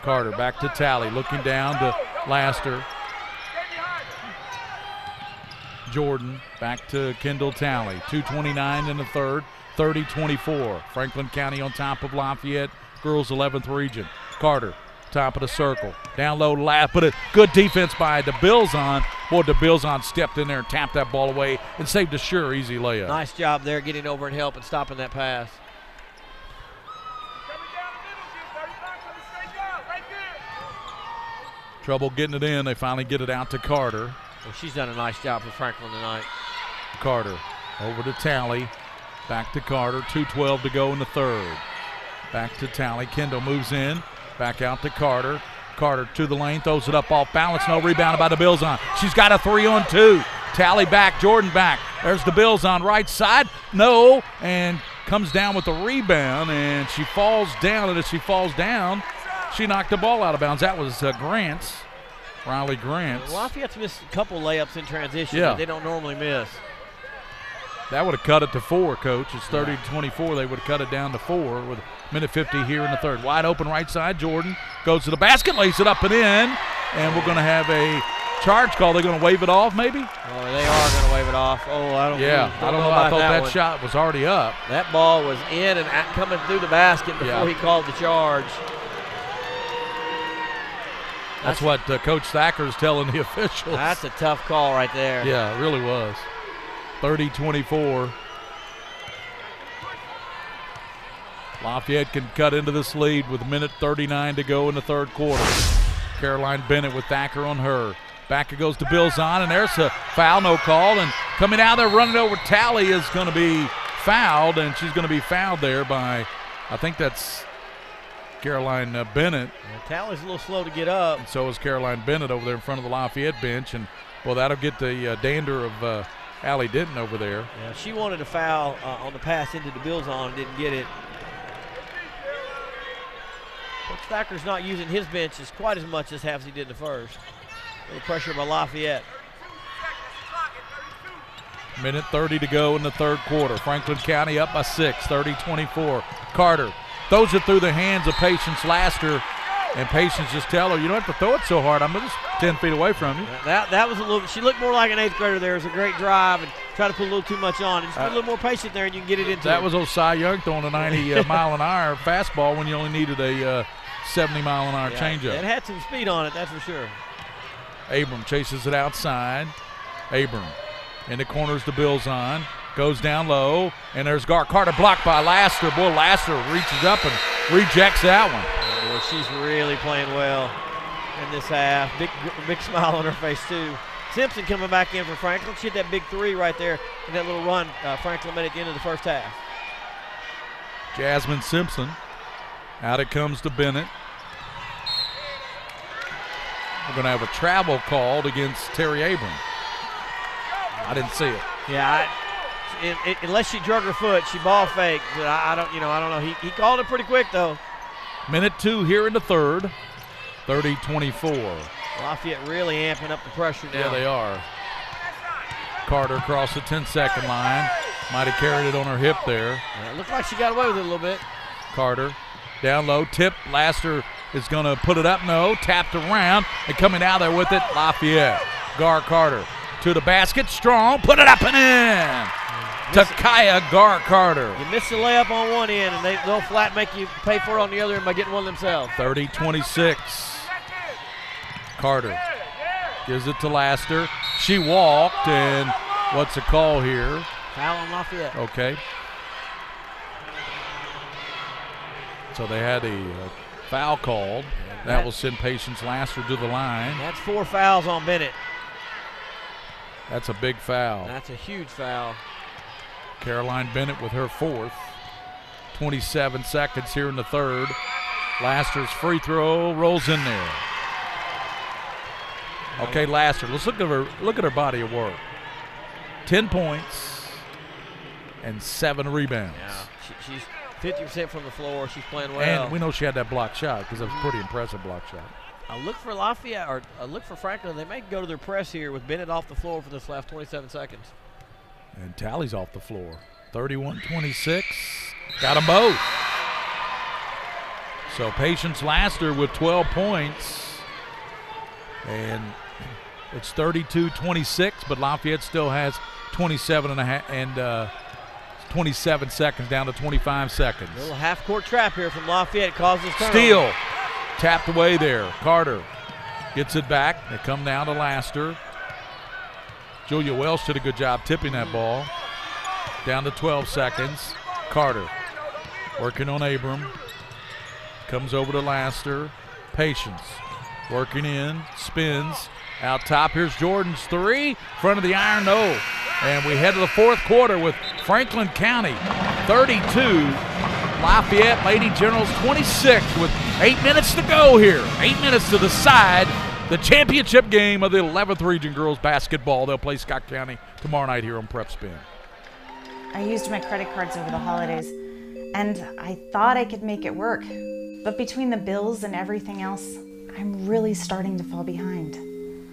Carter back to Talley. Looking down to Laster. Jordan back to Kendall Talley. 2:29 in the third. 30-24. Franklin County on top of Lafayette. Girls 11th region. Carter, top of the circle. Down low, but a good defense by DeBilzon. Boy, DeBilzon stepped in there and tapped that ball away and saved a sure easy layup. Nice job there getting over and help and stopping that pass. Trouble getting it in. They finally get it out to Carter. Well, she's done a nice job for Franklin tonight. Carter over to Talley. Back to Carter. 2:12 to go in the third. Back to Talley. Kendall moves in. Back out to Carter. Carter to the lane. Throws it up off balance. No rebound by DeBilzon. She's got a 3-on-2. Talley back. Jordan back. There's DeBilzon right side. No. And comes down with the rebound. And she falls down. And as she falls down, she knocked the ball out of bounds. That was Grant's. Riley Grant's. Well, Lafayette's missed a couple layups in transition that they don't normally miss. That would have cut it to 4, Coach. It's 30-24. They would have cut it down to 4 with a minute 50 here in the third. Wide open right side. Jordan goes to the basket, lays it up and in, and we're going to have a charge call. They're going to wave it off, maybe? Oh, they are going to wave it off. Oh, I don't know. I don't know. I thought that shot was already up. That ball was in and coming through the basket before he called the charge. That's what Coach Thacker is telling the officials. That's a tough call right there. Yeah, it really was. 30-24. Lafayette can cut into this lead with 1:39 to go in the third quarter. Caroline Bennett with Thacker on her. Back it goes to Bilzon, and there's a foul, no call. And coming out there running over Talley is going to be fouled, and she's going to be fouled there by, I think that's Caroline Bennett. Yeah, Talley's a little slow to get up. And so is Caroline Bennett over there in front of the Lafayette bench. And, well, that'll get the dander of Allie Denton over there. Yeah, she wanted a foul on the pass into the Bilzon and didn't get it. Coach Thacker's not using his benches quite as much as he did in the first. A little pressure by Lafayette. 1:30 to go in the third quarter. Franklin County up by 6, 30-24. Carter throws it through the hands of Patience Laster, and Patience just tell her, you don't have to throw it so hard. I'm just 10 feet away from you. That was a little, she looked more like an 8th grader there. It was a great drive and tried to put a little too much on. Just be a little more patient there and you can get it into That was old Cy Young throwing a 90 mile an hour fastball when you only needed a 70 mile an hour changeup. It had some speed on it, that's for sure. Abram chases it outside. Abram in the corners to Bilzon. Goes down low, and there's Carter blocked by Laster. Boy, Laster reaches up and rejects that one. Oh, boy, she's really playing well in this half. Big smile on her face, too. Simpson coming back in for Franklin. She hit that big 3 right there in that little run Franklin made at the end of the first half. Jasmine Simpson. Out it comes to Bennett. We're going to have a travel called against Terry Abram. I didn't see it. Yeah, unless she drug her foot, she ball faked. But I don't know. He called it pretty quick though. 1:02 here in the third. 30-24. Lafayette really amping up the pressure now. Yeah, they are. Carter across the 10-second line. Might have carried it on her hip there. Yeah, it looked like she got away with it a little bit. Carter down low, tip. Laster is going to put it up. No, tapped around and coming out there with it. Lafayette. Carter to the basket, strong, put it up and in. Takaya Carter. You miss the layup on one end, and they'll flat make you pay for it on the other end by getting one themselves. 30-26. Carter gives it to Laster. She walked, and what's the call here? Foul on Lafayette. Okay. So they had a foul called. That will send Patience Laster to the line. That's 4 fouls on Bennett. That's a big foul. That's a huge foul. Caroline Bennett with her 4th. 27 seconds here in the third. Laster's free throw rolls in there. Okay, Laster, let's look at her body of work. 10 points and 7 rebounds. Yeah, she's 50% from the floor. She's playing well. And we know she had that block shot because that was a pretty impressive block shot. Look for Lafayette, or look for Franklin. They may go to their press here with Bennett off the floor for this last 27 seconds. And Talley's off the floor. 31-26. Got them both. So Patience Laster with 12 points. And it's 32-26, but Lafayette still has 27 and 27 seconds down to 25 seconds. A little half-court trap here from Lafayette causes turnover. Steal. Tapped away there. Carter gets it back. They come down to Laster. Julia Welsh did a good job tipping that ball. Down to 12 seconds. Carter working on Abram. Comes over to Laster. Patience working in. Spins. Out top. Here's Jordan's 3. Front of the iron, no. And we head to the fourth quarter with Franklin County 32. Lafayette Lady Generals 26 with 8 minutes to go here. 8 minutes to decide the championship game of the 11th Region Girls Basketball. They'll play Scott County tomorrow night here on PrepSpin. I used my credit cards over the holidays, and I thought I could make it work. But between the bills and everything else, I'm really starting to fall behind.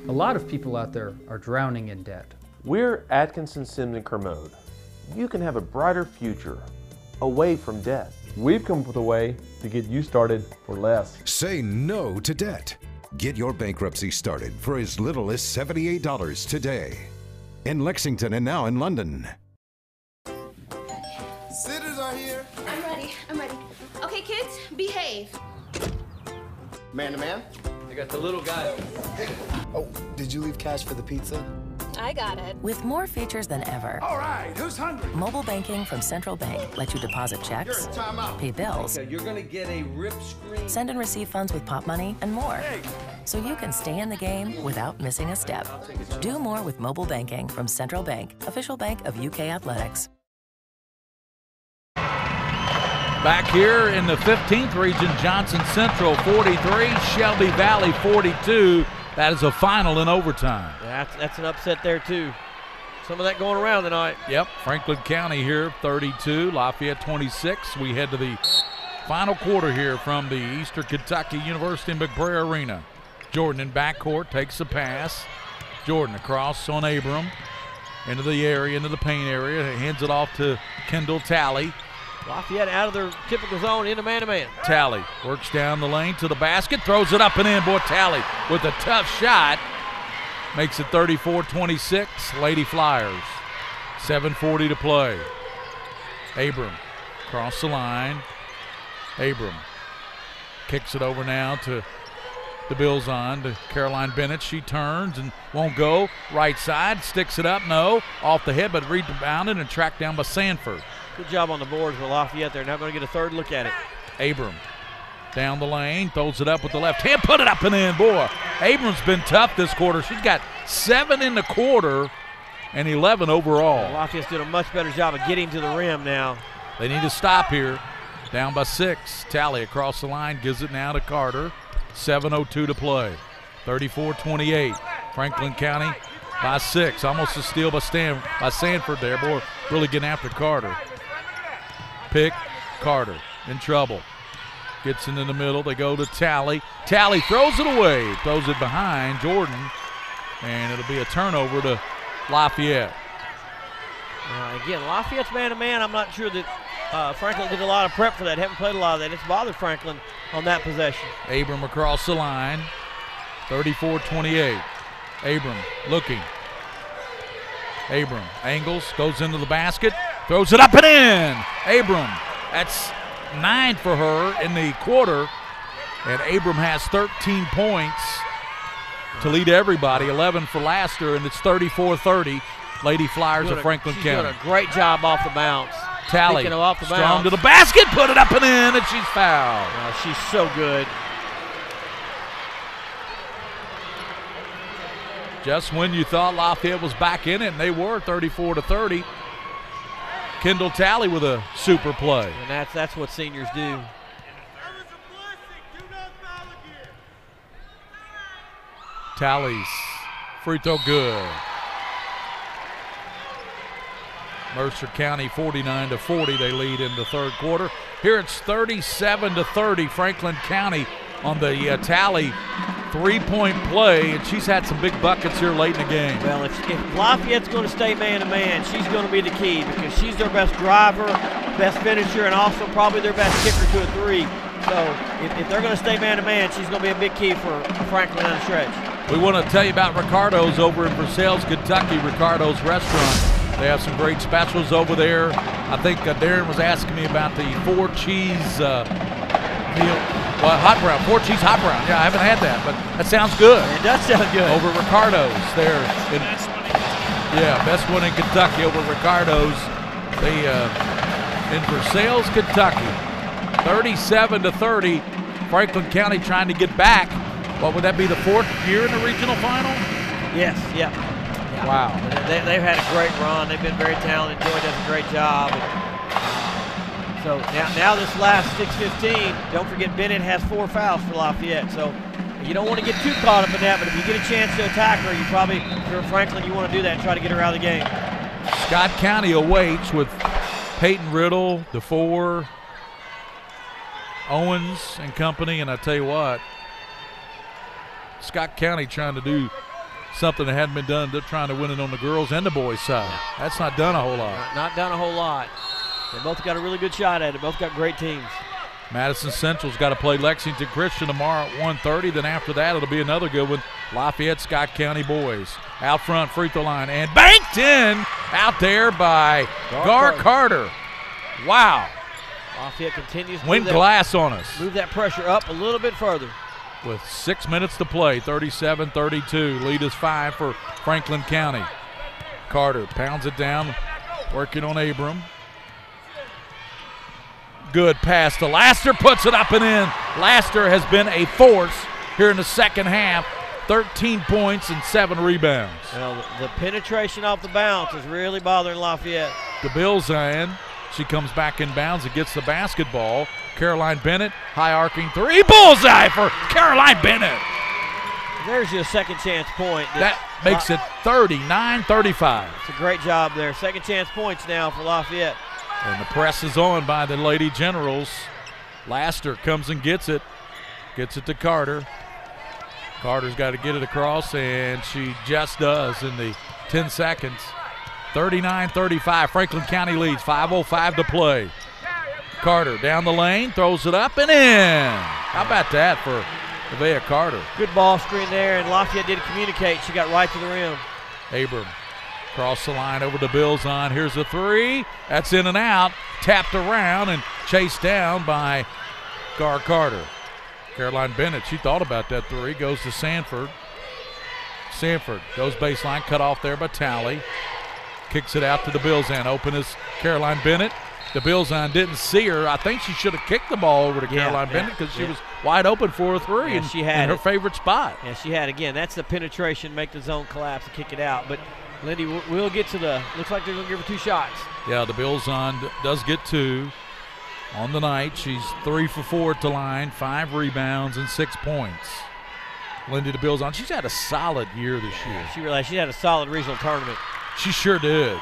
A lot of people out there are drowning in debt. We're Atkinson, Sims, and Kermode. You can have a brighter future away from debt. We've come up with a way to get you started for less. Say no to debt. Get your bankruptcy started for as little as $78 today. In Lexington and now in London. Sitters are here. I'm ready. Okay, kids, behave. Man to man. I got the little guy. Oh, did you leave cash for the pizza? I got it. With more features than ever. All right, who's hungry? Mobile banking from Central Bank lets you deposit checks, pay bills, Okay, you're gonna get a rip screen. send and receive funds with Pop Money, and more. So you can stay in the game without missing a step. Do more with mobile banking from Central Bank, official bank of UK Athletics. Back here in the 15th region, Johnson Central 43, Shelby Valley 42. That is a final in overtime. Yeah, that's an upset there, too. Some of that going around tonight. Yep, Franklin County here 32, Lafayette 26. We head to the final quarter here from the Eastern Kentucky University McBrayer Arena. Jordan in backcourt takes the pass. Jordan across on Abram. Into the area, into the paint area. Hands it off to Kendall Talley. Lafayette out of their typical zone into man-to-man. Talley works down the lane to the basket, throws it up and in. Boy, Talley with a tough shot. Makes it 34-26, Lady Flyers. 7:40 to play. Abram across the line. Abram kicks it over now to the Bills on to Caroline Bennett. She turns and won't go. Right side, sticks it up, no. Off the head, but rebounded and tracked down by Sanford. Good job on the boards for Lafayette. They're not going to get a third look at it. Abram down the lane, throws it up with the left hand, put it up and in. Boy, Abram's been tough this quarter. She's got 7 in the quarter and 11 overall. Lafayette's doing a much better job of getting to the rim now. They need to stop here. Down by 6. Talley across the line, gives it now to Carter. 7:02 to play. 34-28. Franklin County by 6. Almost a steal by Sanford there. Boy, really getting after Carter. Pick, Carter in trouble. Gets into the middle. They go to Talley. Talley throws it away. Throws it behind Jordan. And it'll be a turnover to Lafayette. Again, Lafayette's man-to-man. I'm not sure that Franklin did a lot of prep for that. Haven't played a lot of that. It's bothered Franklin on that possession. Abram across the line. 34-28. Abram looking. Abram angles, goes into the basket, throws it up and in. Abram, that's 9 for her in the quarter. And Abram has 13 points to lead everybody, 11 for Laster, and it's 34-30. Lady Flyers of Franklin County. She's doing a great job off the bounce. Talley, off the strong bounce to the basket, put it up and in, and she's fouled. She's so good. Just when you thought Lafayette was back in it, and they were 34-30. Kendall Talley with a super play. And that's what seniors do. Talley's free throw good. Mercer County 49-40. They lead in the third quarter. Here it's 37-30. Franklin County on the Talley three-point play, and she's had some big buckets here late in the game. Well, if Lafayette's going to stay man-to-man, she's going to be the key because she's their best driver, best finisher, and also probably their best kicker to a three. So if they're going to stay man-to-man, she's going to be a big key for Franklin on the stretch. We want to tell you about Ricardo's over in Versailles, Kentucky, Ricardo's Restaurant. They have some great specials over there. I think Darren was asking me about the 4-cheese meal. Well, hot brown, 4-cheese hot brown. Yeah, I haven't had that, but that sounds good. It does sound good. Over Ricardo's there. Best one in Kentucky over Ricardo's. They in Versailles, Kentucky. 37-30. Franklin County trying to get back. What would that be, the 4th year in the regional final? Yes, yeah. Wow. They've had a great run. They've been very talented. Joy does a great job. So now this last 6:15, don't forget Bennett has 4 fouls for Lafayette. So you don't want to get too caught up in that, but if you get a chance to attack her, you probably, if you're Franklin, you want to do that and try to get her out of the game. Scott County awaits with Peyton Riddle, DeFore, Owens and company, and I tell you what, Scott County trying to do something that hadn't been done. They're trying to win it on the girls and the boys side. That's not done a whole lot. Not done a whole lot. They both got a really good shot at it. Both got great teams. Madison Central's got to play Lexington Christian tomorrow at 1:30. Then after that, it'll be another good one. Lafayette Scott County boys. Out front, free throw line, and banked in out there by Gar Carter. Wow. Lafayette continues to win glass on us. Move that pressure up a little bit further. with 6 minutes to play. 37-32. Lead is 5 for Franklin County. Carter pounds it down, working on Abram. Good pass to Laster, puts it up and in. Laster has been a force here in the second half. 13 points and 7 rebounds. Well, the penetration off the bounce is really bothering Lafayette. DeBilzine, she comes back in bounds and gets the basketball. Caroline Bennett, high arcing three. Bullseye for Caroline Bennett. There's your second chance point. That makes it 39-35. It's a great job there. Second chance points now for Lafayette. And the press is on by the Lady Generals. Laster comes and gets it to Carter. Carter's got to get it across, and she just does in the 10 seconds. 39-35, Franklin County leads, 5:05 to play. Carter down the lane, throws it up and in. How about that for Nevaeh Carter? Good ball screen there, and Lafayette did communicate. She got right to the rim. Abram cross the line over to Bilzon. Here's a three. That's in and out. Tapped around and chased down by Gar Carter. Caroline Bennett, she thought about that three. Goes to Sanford. Sanford goes baseline, cut off there by Talley. Kicks it out to DeBilzon. Open is Caroline Bennett. DeBilzon didn't see her. I think she should have kicked the ball over to Caroline Bennett because she was wide open for a three and she had in her favorite spot. Yeah, she had. Again, that's the penetration, make the zone collapse and kick it out. But Lindy, we'll get to the, looks like they're going to give her 2 shots. Yeah, DeBilzon does get 2 on the night. She's 3 for 4 at the line, 5 rebounds and 6 points. Lindy DeBilzon, she's had a solid year this year. She had a solid regional tournament. She sure did.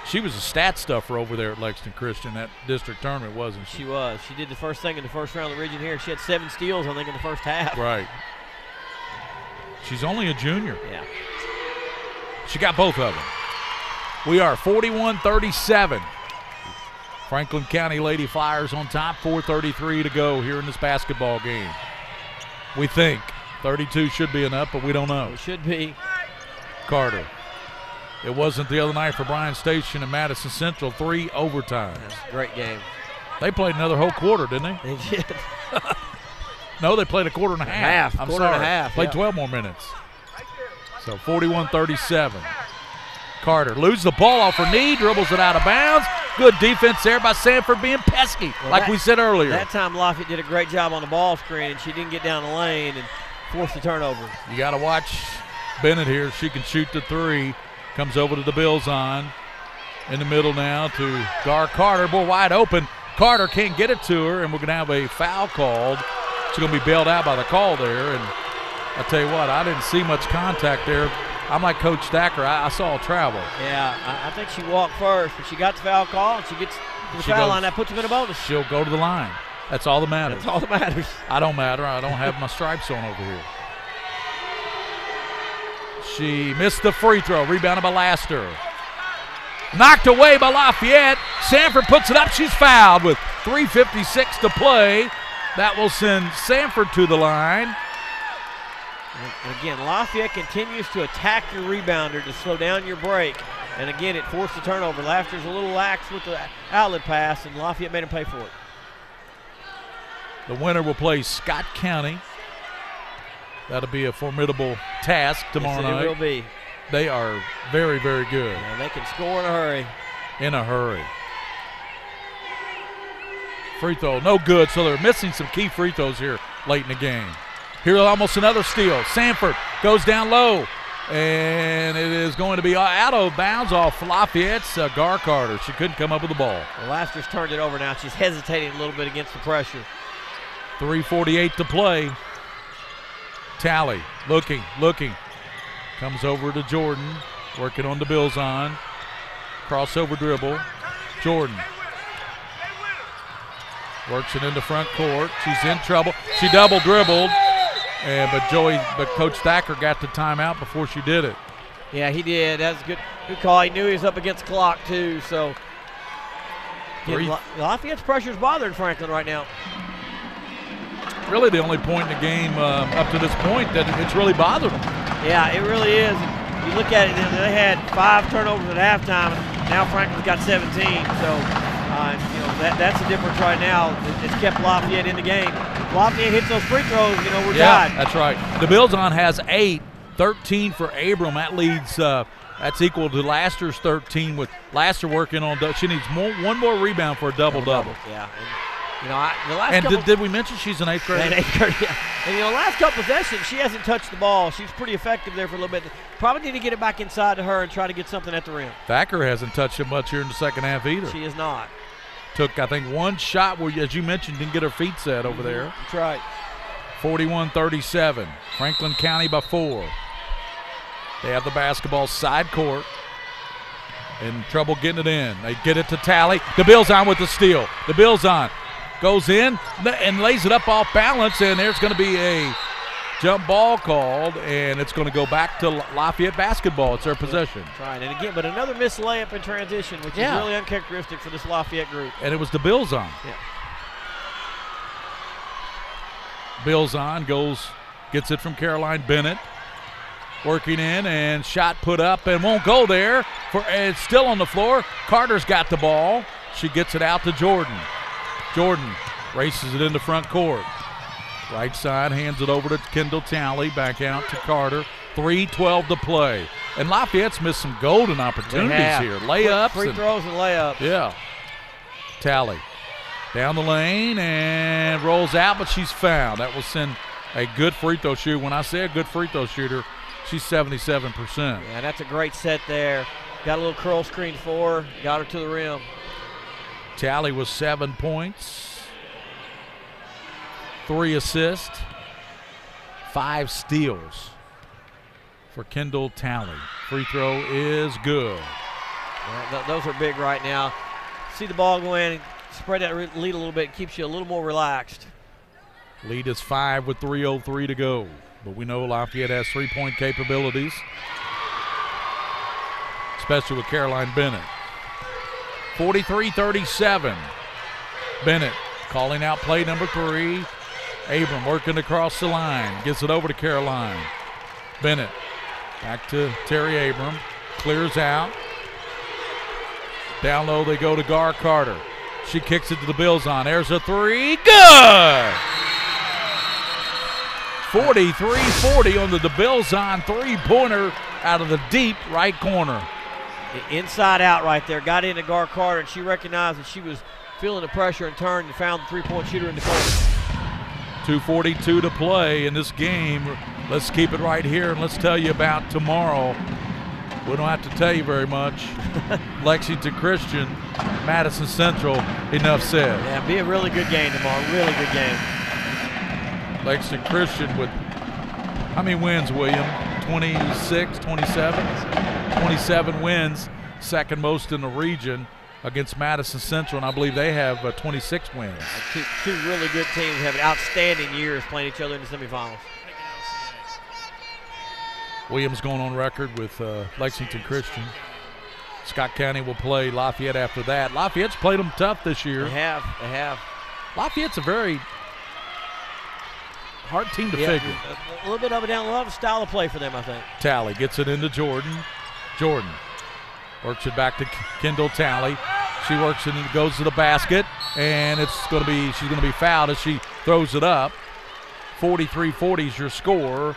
She was a stat stuffer over there at Lexington Christian, that district tournament, wasn't she? She was. She did the first thing in the first round of the region here. She had 7 steals, I think, in the first half. Right. She's only a junior. Yeah. She got both of them. We are 41-37. Franklin County Lady Flyers on top, 4:33 to go here in this basketball game. We think 32 should be enough, but we don't know. It should be. Carter. It wasn't the other night for Bryan Station and Madison Central, 3 overtimes. Great game. They played another whole quarter, didn't they? They did. No, they played a quarter and a half. I'm quarter sorry. and a half. Played 12 more minutes. So 41-37. Carter loses the ball off her knee, dribbles it out of bounds. Good defense there by Sanford being pesky, like we said earlier. That time Lafayette did a great job on the ball screen, and she didn't get down the lane and force the turnover. You got to watch Bennett here. She can shoot the three. Comes over to the Bilzon. In the middle now to Gar Carter. Boy, wide open. Carter can't get it to her, and we're going to have a foul called. She's going to be bailed out by the call there. And I tell you what, I didn't see much contact there. I'm like Coach Stacker. I saw travel. Yeah, I think she walked first, but she got the foul call, and she gets to the foul line. That puts them in a bonus. She'll go to the line. That's all that matters. That's all that matters. I don't matter. I don't have my stripes on over here. She missed the free throw. Rebounded by Laster. Knocked away by Lafayette. Sanford puts it up. She's fouled with 3:56 to play. That will send Sanford to the line. And again, Lafayette continues to attack your rebounder to slow down your break. And again, it forced the turnover. Laster's a little lax with the outlet pass, and Lafayette made him pay for it. The winner will play Scott County. That'll be a formidable task tomorrow night. It will be. They are very, very good. Yeah, they can score in a hurry. In a hurry. Free throw, no good, so they're missing some key free throws here late in the game. Here, almost another steal. Sanford goes down low, and it is going to be out of bounds off Lafayette's Gar Carter. She couldn't come up with the ball. Well, Laster's turned it over now. She's hesitating a little bit against the pressure. 3:48 to play. Talley looking. Comes over to Jordan, working on the Bilzon. Crossover dribble. Jordan works it into front court. She's in trouble. She double dribbled, but Coach Thacker got the timeout before she did it. Yeah, he did. That's a good call. He knew he was up against the clock too. So Lafayette's pressure is bothering Franklin right now. Really the only point in the game up to this point that it's really bothered them. Yeah, it really is. You look at it, they had 5 turnovers at halftime, and now Franklin's got 17. So you know, that's the difference right now. It's kept Lafayette in the game. Lafayette hits those free throws, you know, we're tied. That's right. DeBilzon has 8, 13 for Abram. That leads, that's equal to Laster's 13 with Laster working on, she needs one more rebound for a double-double. Yeah. You know, the last did we mention she's an 8th grader? An 8th grader, yeah. And, you know, last couple possessions, she hasn't touched the ball. She's pretty effective there for a little bit. Probably need to get it back inside to her and try to get something at the rim. Thacker hasn't touched it much here in the second half either. She is not. Took, I think, one shot where, as you mentioned, didn't get her feet set over there. That's right. 41-37. Franklin County by 4. They have the basketball side court. In trouble getting it in. They get it to Tally. DeBilzon with the steal. DeBilzon goes in and lays it up off balance, and there's going to be a jump ball called, and it's going to go back to Lafayette basketball. It's their possession. Right, and again, but another missed layup in transition, which is really uncharacteristic for this Lafayette group. And it was DeBilzon. Yeah. Bilzon gets it from Caroline Bennett. Working in, and shot put up and won't go there. It's still on the floor. Carter's got the ball. She gets it out to Jordan. Jordan races it into front court. Right side, hands it over to Kendall Talley. Back out to Carter. 3:12 to play. And Lafayette's missed some golden opportunities here. Layups. Free throws and layups. Yeah. Talley down the lane and rolls out, but she's fouled. That will send a good free throw shooter. When I say a good free throw shooter, she's 77%. Yeah, that's a great set there. Got a little curl screen for her. Got her to the rim. Talley was 7 points, 3 assists, 5 steals for Kendall Talley. Free throw is good. Yeah, those are big right now. See the ball go in and spread that lead a little bit. Keeps you a little more relaxed. Lead is 5 with 3:03 to go. But we know Lafayette has three-point capabilities, especially with Caroline Bennett. 43-37. Bennett calling out play number 3. Abram working across the line. Gets it over to Caroline. Bennett back to Terry Abram. Clears out. Down low they go to Gar Carter. She kicks it to the Bilzon. There's a 3. Good! 43-40 on the DeBilzon three-pointer out of the deep right corner. Inside out right there. Got into Gar Carter, and she recognized that she was feeling the pressure and turned and found the three-point shooter in the corner. 2:42 to play in this game. Let's keep it right here, and let's tell you about tomorrow. We don't have to tell you very much. Lexington Christian, Madison Central, enough said. Yeah, be a really good game tomorrow. Really good game. Lexington Christian with, how many wins, William? 26, 27? 27 wins, second most in the region against Madison Central, and I believe they have 26 wins. Two really good teams having outstanding years playing each other in the semifinals. Williams going on record with Lexington Christian. Scott County will play Lafayette after that. Lafayette's played them tough this year. They have. Lafayette's a very hard team to figure. A little bit up and down, a lot of style of play for them, I think. Talley gets it into Jordan. Jordan works it back to Kendall Talley. She works it and goes to the basket, and she's going to be fouled as she throws it up. 43-40 is your score.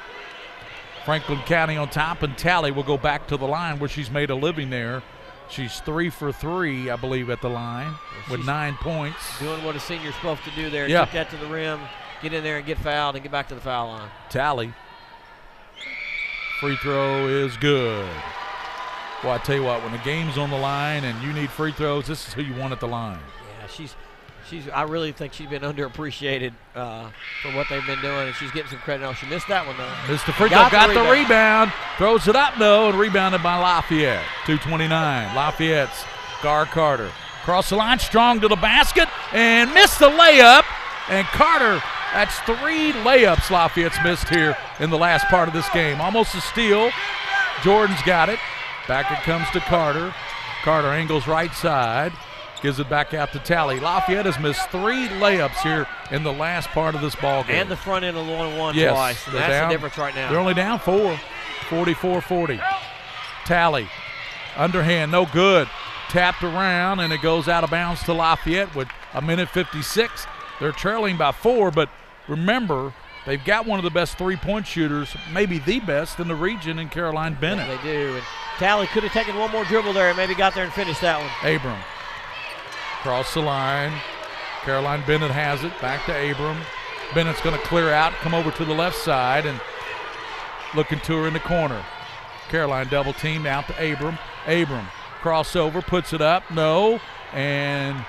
Franklin County on top, and Talley will go back to the line where she's made a living there. She's 3 for 3, I believe, at the line with 9 points. Doing what a senior's supposed to do there. Yeah. Took that to the rim, get in there and get fouled and get back to the foul line. Talley. Free throw is good. Well, I tell you what, when the game's on the line and you need free throws, this is who you want at the line. Yeah, I really think she's been underappreciated for what they've been doing, and she's getting some credit. Oh, she missed that one, though. Missed the free throw, got the rebound. Throws it up, though, and rebounded by Lafayette. 2:29. Lafayette's Gar Carter. Cross the line, strong to the basket, and missed the layup. And Carter, that's 3 layups Lafayette's missed here in the last part of this game. Almost a steal. Jordan's got it. Back it comes to Carter. Carter angles right side. Gives it back out to Talley. Lafayette has missed 3 layups here in the last part of this ball game. And the front end of the 1-1 yes, twice. And that's the difference right now. They're only down 4. 44-40. Talley. Underhand, no good. tapped around, and it goes out of bounds to Lafayette with a minute 56. They're trailing by 4, but remember, they've got one of the best three-point shooters, maybe the best in the region, in Caroline Bennett. Yeah, they do. And Talley could have taken one more dribble there and maybe got there and finished that one. Abram. Cross the line. Caroline Bennett has it. Back to Abram. Bennett's going to clear out, come over to the left side, and looking to her in the corner. Caroline double teamed out to Abram. Abram crossover, puts it up. No. And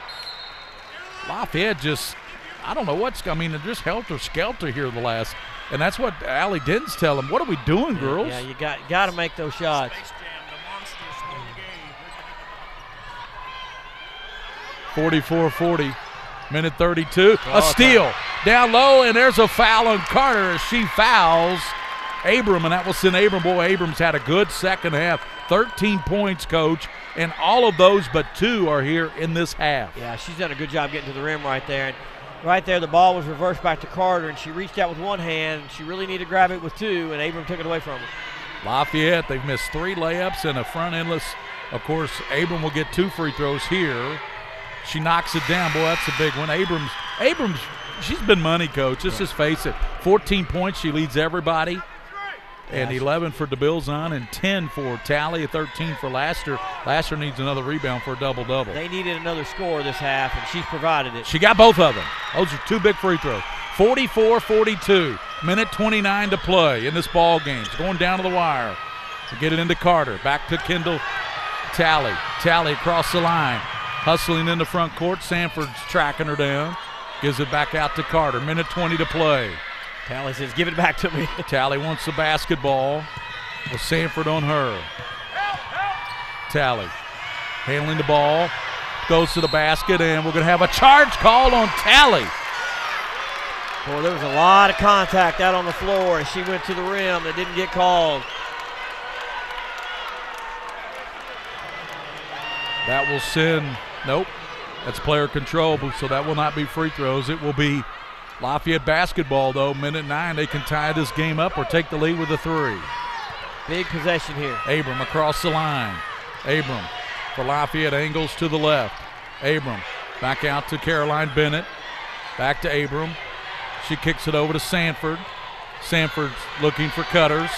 Lafayette just, I don't know what's, I mean, they're just helter-skelter here the last, and that's what Allie Denton's telling them. What are we doing, girls? Yeah, you got to make those shots. 44-40, minute 32. A steal down low, and there's a foul on Carter as she fouls Abram, and that will send Abram. Boy, Abrams had a good second half. 13 points, Coach, and all of those but 2 are here in this half. Yeah, she's done a good job getting to the rim right there. And right there, the ball was reversed back to Carter, and she reached out with one hand. She really needed to grab it with 2, and Abram took it away from her. Lafayette, they've missed 3 layups and a front endless. Of course, Abram will get 2 free throws here. She knocks it down. Boy, that's a big one. Abrams, she's been money, Coach. Let's just face it. 14 points, she leads everybody. And 11 for DeBilzon and 10 for Talley, 13 for Laster. Laster needs another rebound for a double-double. They needed another score this half, and she's provided it. She got both of them. Those are 2 big free throws. 44-42, minute 29 to play in this ball game. It's going down to the wire. To get it into Carter. Back to Kendall Talley. Talley across the line. Hustling in the front court. Sanford's tracking her down. Gives it back out to Carter. Minute 20 to play. Talley says, give it back to me. Talley wants the basketball with Sanford on her. Talley handling the ball. Goes to the basket, and we're going to have a charge called on Talley. Boy, there was a lot of contact out on the floor as she went to the rim that didn't get called. That will send, nope, that's player control, so that will not be free throws. It will be Lafayette basketball, though. Minute 9, they can tie this game up or take the lead with a 3. Big possession here. Abram across the line. Abram for Lafayette, angles to the left. Abram back out to Caroline Bennett. Back to Abram. She kicks it over to Sanford. Sanford's looking for cutters.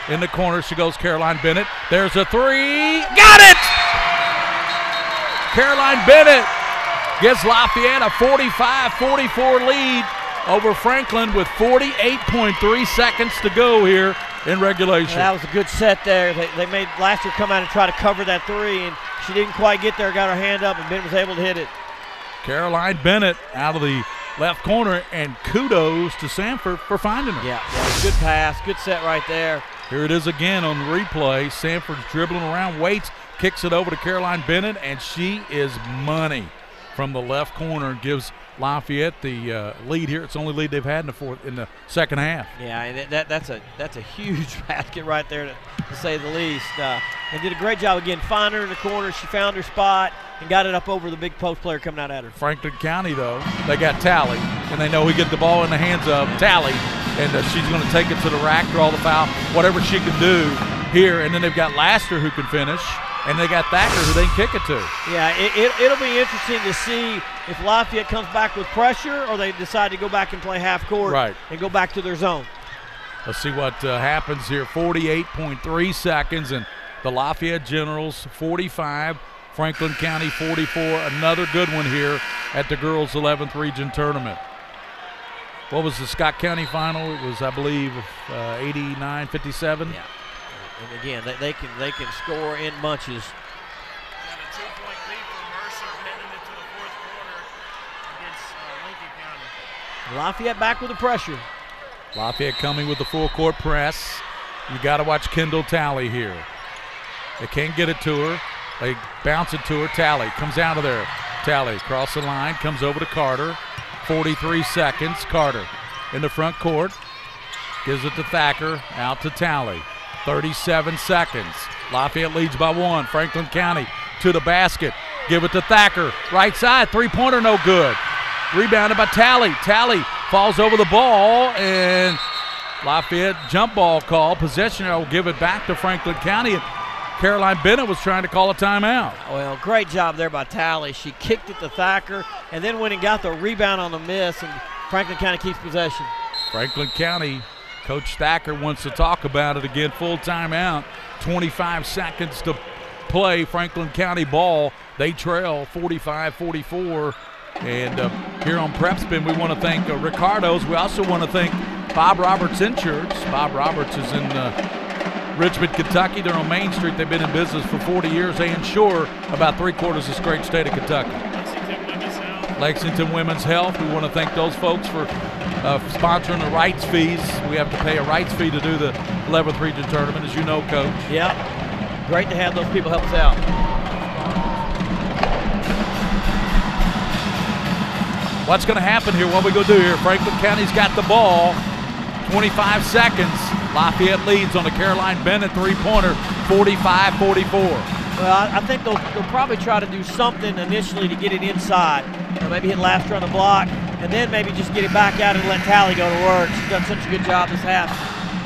In the corner, she goes Caroline Bennett. There's a 3. Got it! Caroline Bennett gives Lafayette a 45-44 lead over Franklin with 48.3 seconds to go here in regulation. That was a good set there. They made Laster come out and try to cover that 3, and she didn't quite get there, got her hand up, and Bennett was able to hit it. Caroline Bennett out of the left corner, and kudos to Sanford for finding her. Yeah, good pass, good set right there. Here it is again on replay. Sanford's dribbling around, waits, kicks it over to Caroline Bennett, and she is money from the left corner and gives Lafayette the lead here. It's the only lead they've had in the second half. Yeah, and that's a huge basket right there, to say the least. And did a great job again, finding her in the corner. She found her spot and got it up over the big post player coming out at her. Franklin County, though, they got Talley, and they know we get the ball in the hands of Talley, and she's going to take it to the rack, draw the foul, whatever she can do here. And then they've got Laster who can finish. And they got Thacker who they can kick it to. Yeah, it'll be interesting to see if Lafayette comes back with pressure or they decide to go back and play half court and go back to their zone. Let's see what happens here. 48.3 seconds, and the Lafayette Generals 45, Franklin County 44. Another good one here at the girls' 11th region tournament. What was the Scott County final? It was, I believe, 89-57. Yeah. And again, they can score in bunches. Got a 2-point lead for Mercer heading into the fourth quarter against Lincoln County. Lafayette back with the pressure. Lafayette coming with the full court press. You got to watch Kendall Talley here. They can't get it to her. They bounce it to her. Talley comes out of there. Talley across the line, comes over to Carter. 43 seconds. Carter in the front court. Gives it to Thacker. Out to Talley. 37 seconds. Lafayette leads by 1. Franklin County to the basket. Give it to Thacker. Right side. Three-pointer no good. Rebounded by Talley. Talley falls over the ball, and Lafayette jump ball call. Possession will give it back to Franklin County. Caroline Bennett was trying to call a timeout. Well, great job there by Tally. She kicked it to Thacker and then went and got the rebound on the miss, and Franklin County keeps possession. Franklin County, Coach Thacker wants to talk about it again. Full timeout, 25 seconds to play. Franklin County ball. They trail 45-44. And here on PrepSpin, we want to thank Ricardo's. We also want to thank Bob Roberts Insurance. Bob Roberts is in Richmond, Kentucky. They're on Main Street. They've been in business for 40 years. They insure about 3/4 of the great state of Kentucky. Lexington Women's Health. We want to thank those folks for sponsoring the rights fees. We have to pay a rights fee to do the 11th region tournament, as you know, Coach. Yeah, great to have those people help us out. What's going to happen here? What are we going to do here? Franklin County's got the ball. 25 seconds. Lafayette leads on the Caroline Bennett three-pointer, 45-44. Well, I think they'll probably try to do something initially to get it inside. Maybe hit Laster on the block, and then maybe just get it back out and let Tally go to work. She's done such a good job this half.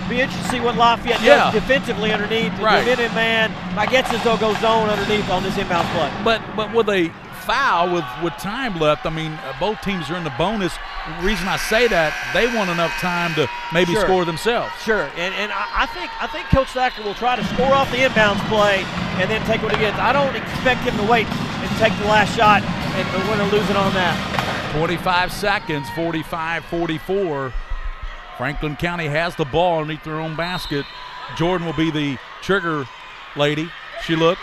Be interesting to see what Lafayette does defensively underneath. Right. The minute man, my guess is they'll go zone underneath on this inbound play. But with a foul with time left, I mean, both teams are in the bonus. The reason I say that, they want enough time to maybe score themselves. Sure, and I think Coach Thacker will try to score off the inbounds play and then take what he gets. I don't expect him to wait and take the last shot and win or lose it on that. 25 seconds, 45-44. Franklin County has the ball underneath their own basket. Jordan will be the trigger lady. She looks,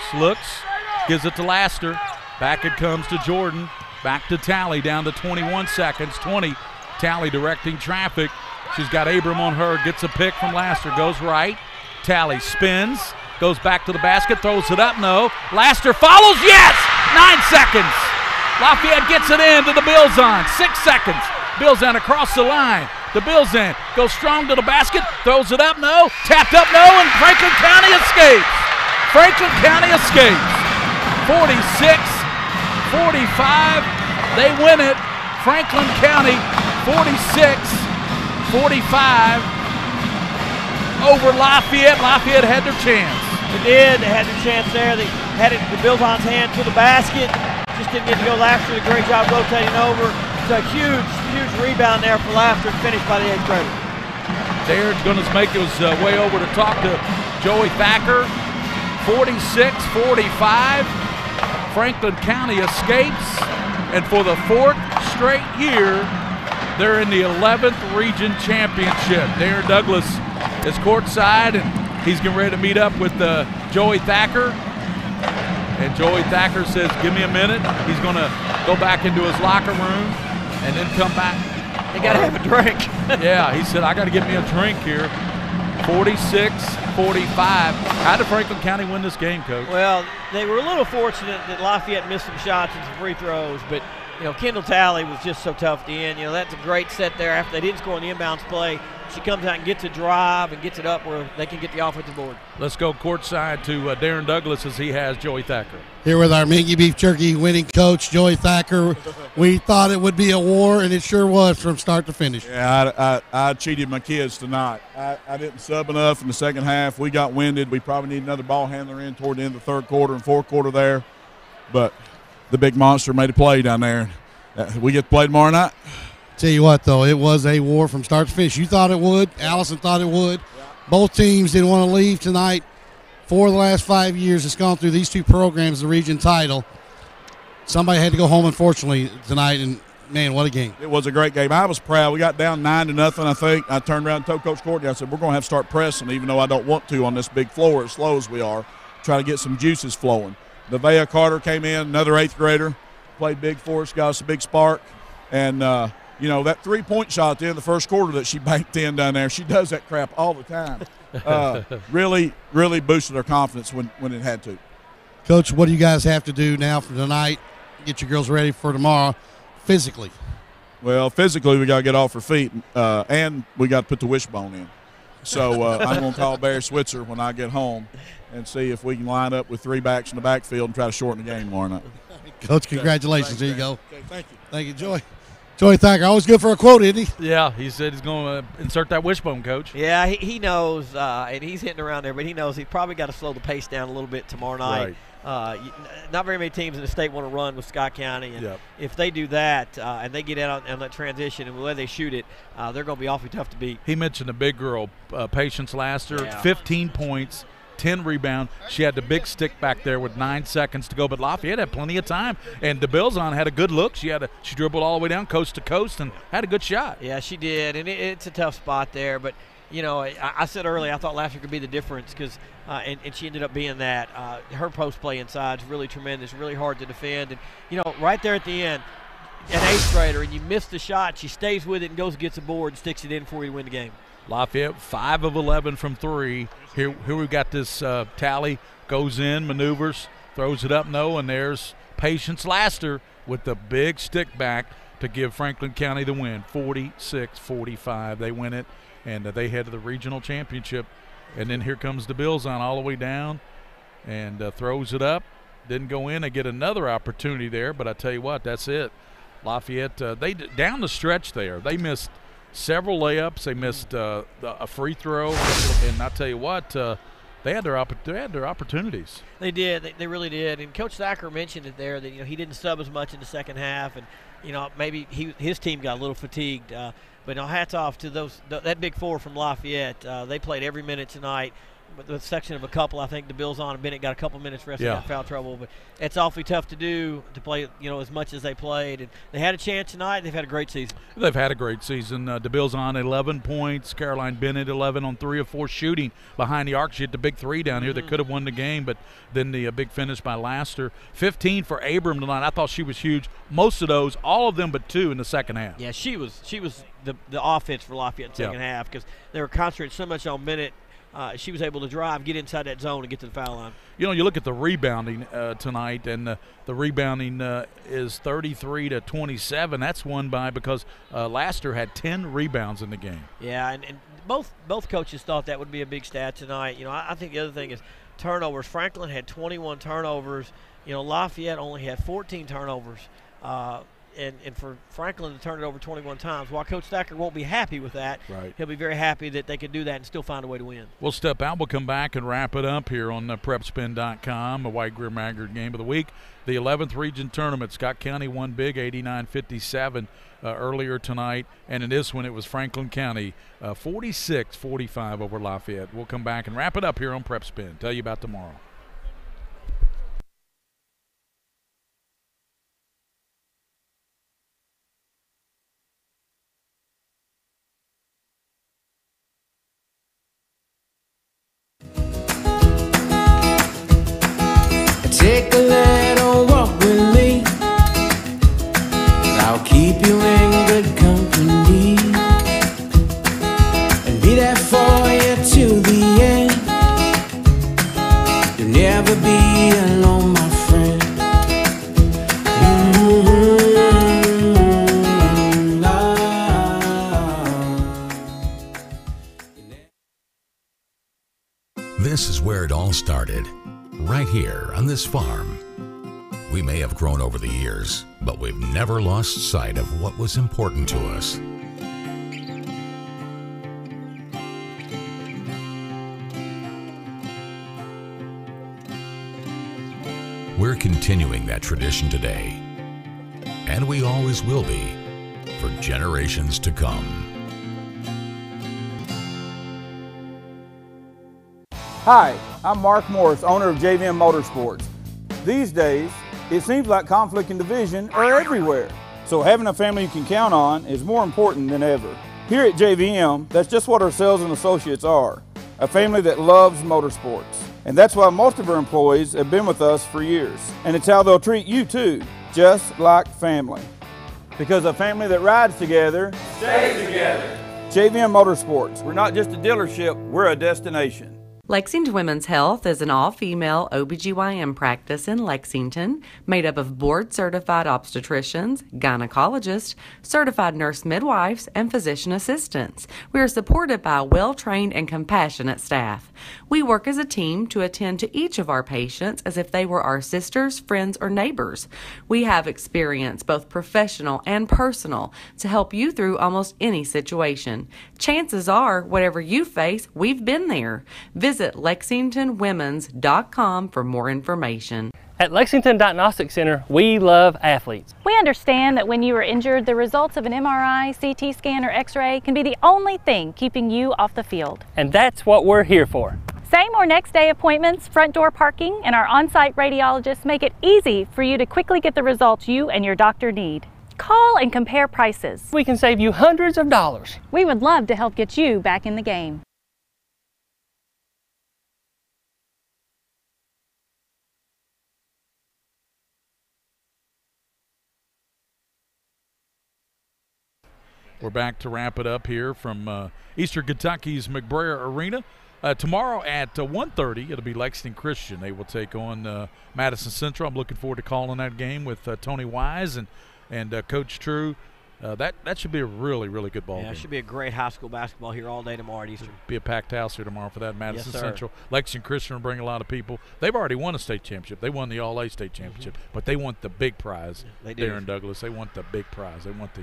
gives it to Laster. Back it comes to Jordan. Back to Tally, down to 21 seconds. 20. Tally directing traffic. She's got Abram on her. Gets a pick from Laster. Goes right. Tally spins. Goes back to the basket. Throws it up. No. Laster follows. Yes! 9 seconds. Lafayette gets it in to the Bilzon. 6 seconds. Bilzon across the line. The Bilzon goes strong to the basket. Throws it up. No. Tapped up. No. And Franklin County escapes. Franklin County escapes. 46-45, they win it. Franklin County 46-45 over Lafayette. Lafayette had their chance. They did. They had their chance there. They had it in the Bilzon's hand to the basket. Just didn't get to go. Laster did a great job rotating over. It's a huge rebound there for Laster and finished by the 8th grader. Darren's going to make his way over to talk to Joey Thacker. 46-45. Franklin County escapes, and for the 4th straight year, they're in the 11th region championship. Darren Douglas is courtside, and he's getting ready to meet up with Joey Thacker. And Joey Thacker says, give me a minute. He's going to go back into his locker room and then come back. They got to have a drink. Yeah, he said, I got to get me a drink here. 46-45. How did Franklin County win this game, Coach? Well, they were a little fortunate that Lafayette missed some shots and some free throws, but Kendall Tally was just so tough at the end. That's a great set there after they didn't score on the inbounds play. She comes out and gets a drive and gets it up where they can get the offensive board. Let's go courtside to Darren Douglas as he has Joey Thacker. Here with our Mingua Beef Jerky winning coach, Joey Thacker. We thought it would be a war, and it sure was from start to finish. Yeah, I cheated my kids tonight. I didn't sub enough in the second half. We got winded. We probably need another ball handler in toward the end of the 3rd quarter and 4th quarter there. But the big monster made a play down there. We get to play tomorrow night. Tell you what, though, it was a war from start to finish. You thought it would. Allison thought it would. Yeah. Both teams didn't want to leave tonight. 4 of the last 5 years, it's gone through these 2 programs, the region title. Somebody had to go home, unfortunately, tonight, and, man, what a game. It was a great game. I was proud. We got down 9-0, I think. I turned around and told Coach Courtney, I said, we're going to have to start pressing, even though I don't want to on this big floor as slow as we are, try to get some juices flowing. Nevaeh Carter came in, another 8th grader, played big for us, got us a big spark, and that 3-point shot at the end of the 1st quarter that she banked in down there, she does that crap all the time. Really boosted her confidence when it had to. Coach, what do you guys have to do now for tonight? Get your girls ready for tomorrow physically. Well, physically we got to get off her feet, and we got to put the wishbone in. So I'm going to call Barry Switzer when I get home and see if we can line up with 3 backs in the backfield and try to shorten the game tomorrow night. Coach, congratulations. Thanks, there you go. Okay, thank you. Thank you, Joy. Joey Thacker, always good for a quote, isn't he? Yeah, he said he's going to insert that wishbone, Coach. Yeah, he knows, and he's hitting around there, but he knows he's probably got to slow the pace down a little bit tomorrow night. Right. Not very many teams in the state want to run with Scott County, and if they do that and they get out on that transition and the way they shoot it, they're going to be awfully tough to beat. He mentioned a big girl, Patience Laster, 15 points. 10 rebounds. She had the big stick back there with 9 seconds to go, but Lafayette had plenty of time. And DeBilzon had a good look. She dribbled all the way down coast to coast and had a good shot. Yeah, she did, and it's a tough spot there. But you know, I said earlier I thought Lafayette could be the difference because, and she ended up being that. Her post play inside is really tremendous, really hard to defend, and you know, right there at the end, an 8th grader, and you miss the shot, she stays with it and goes and gets a board and sticks it in for you to win the game. Lafayette 5 of 11 from 3. Here we've got this tally, goes in, maneuvers, throws it up, no, and there's Patience Laster with the big stick back to give Franklin County the win, 46-45. They win it, and they head to the regional championship. And then here comes DeBilzon all the way down and throws it up. Didn't go in. They get another opportunity there, but I tell you what, that's it. Lafayette, they down the stretch there, they missed several layups. They missed a free throw, and I tell you what, they had their opportunities. They did. They really did. And Coach Thacker mentioned it there that he didn't sub as much in the second half, and maybe his team got a little fatigued. But hats off to that big four from Lafayette. They played every minute tonight. With the section of a couple, I think DeBilzon and Bennett got a couple minutes rest and got foul trouble, but it's awfully tough to do to play, as much as they played. And they had a chance tonight. They've had a great season. They've had a great season. DeBilzon 11 points, Caroline Bennett 11 on 3 of 4 shooting behind the arc. She hit the big 3 down here that could have won the game, but then the big finish by Laster. 15 for Abram tonight. I thought she was huge. Most of those, all of them but 2 in the second half. Yeah, she was the offense for Lafayette in the second half because they were concentrating so much on Bennett. She was able to drive, get inside that zone, and get to the foul line. You look at the rebounding tonight, and the rebounding is 33-27. That's won by because Laster had 10 rebounds in the game. Yeah, and both coaches thought that would be a big stat tonight. I think the other thing is turnovers. Franklin had 21 turnovers. Lafayette only had 14 turnovers. And for Franklin to turn it over 21 times, while Coach Thacker won't be happy with that, he'll be very happy that they could do that and still find a way to win. We'll step out. We'll come back and wrap it up here on PrepSpin.com, a White Greer Maggard game of the week. The 11th region tournament, Scott County won big, 89-57 earlier tonight. And in this one, it was Franklin County, 46-45 over Lafayette. We'll come back and wrap it up here on PrepSpin. Tell you about tomorrow. Take a little walk with me, I'll keep you in good company and be there for you to the end. You'll never be alone, my friend. This is where it all started. Right here on this farm. We may have grown over the years, but we've never lost sight of what was important to us. We're continuing that tradition today, and we always will be for generations to come. Hi, I'm Mark Morris, owner of JVM Motorsports. These days, it seems like conflict and division are everywhere. So having a family you can count on is more important than ever. Here at JVM, that's just what our sales and associates are. A family that loves motorsports. And that's why most of our employees have been with us for years. And it's how they'll treat you too, just like family. Because a family that rides together stays together. JVM Motorsports, we're not just a dealership, we're a destination. Lexington Women's Health is an all-female OBGYN practice in Lexington made up of board-certified obstetricians, gynecologists, certified nurse midwives, and physician assistants. We are supported by a well-trained and compassionate staff. We work as a team to attend to each of our patients as if they were our sisters, friends, or neighbors. We have experience, both professional and personal, to help you through almost any situation. Chances are, whatever you face, we've been there. Visit LexingtonWomens.com for more information. At Lexington Diagnostic Center, we love athletes. We understand that when you are injured, the results of an MRI, CT scan, or X-ray can be the only thing keeping you off the field. And that's what we're here for. Same or next day appointments, front door parking, and our on-site radiologists make it easy for you to quickly get the results you and your doctor need. Call and compare prices. We can save you hundreds of dollars. We would love to help get you back in the game. We're back to wrap it up here from Eastern Kentucky's McBrayer Arena. Tomorrow at 1:30, it'll be Lexington Christian. They will take on Madison Central. I'm looking forward to calling that game with Tony Wise and Coach True. That should be a really, really good ball game. Yeah, it should be a great high school basketball here all day tomorrow at Eastern. Be a packed house here tomorrow for that. Madison Yes, Central. Lexington Christian will bring a lot of people. They've already won a state championship. They won the All-A state championship, but they want the big prize. They do. Darren Douglas, they want the big prize. They want the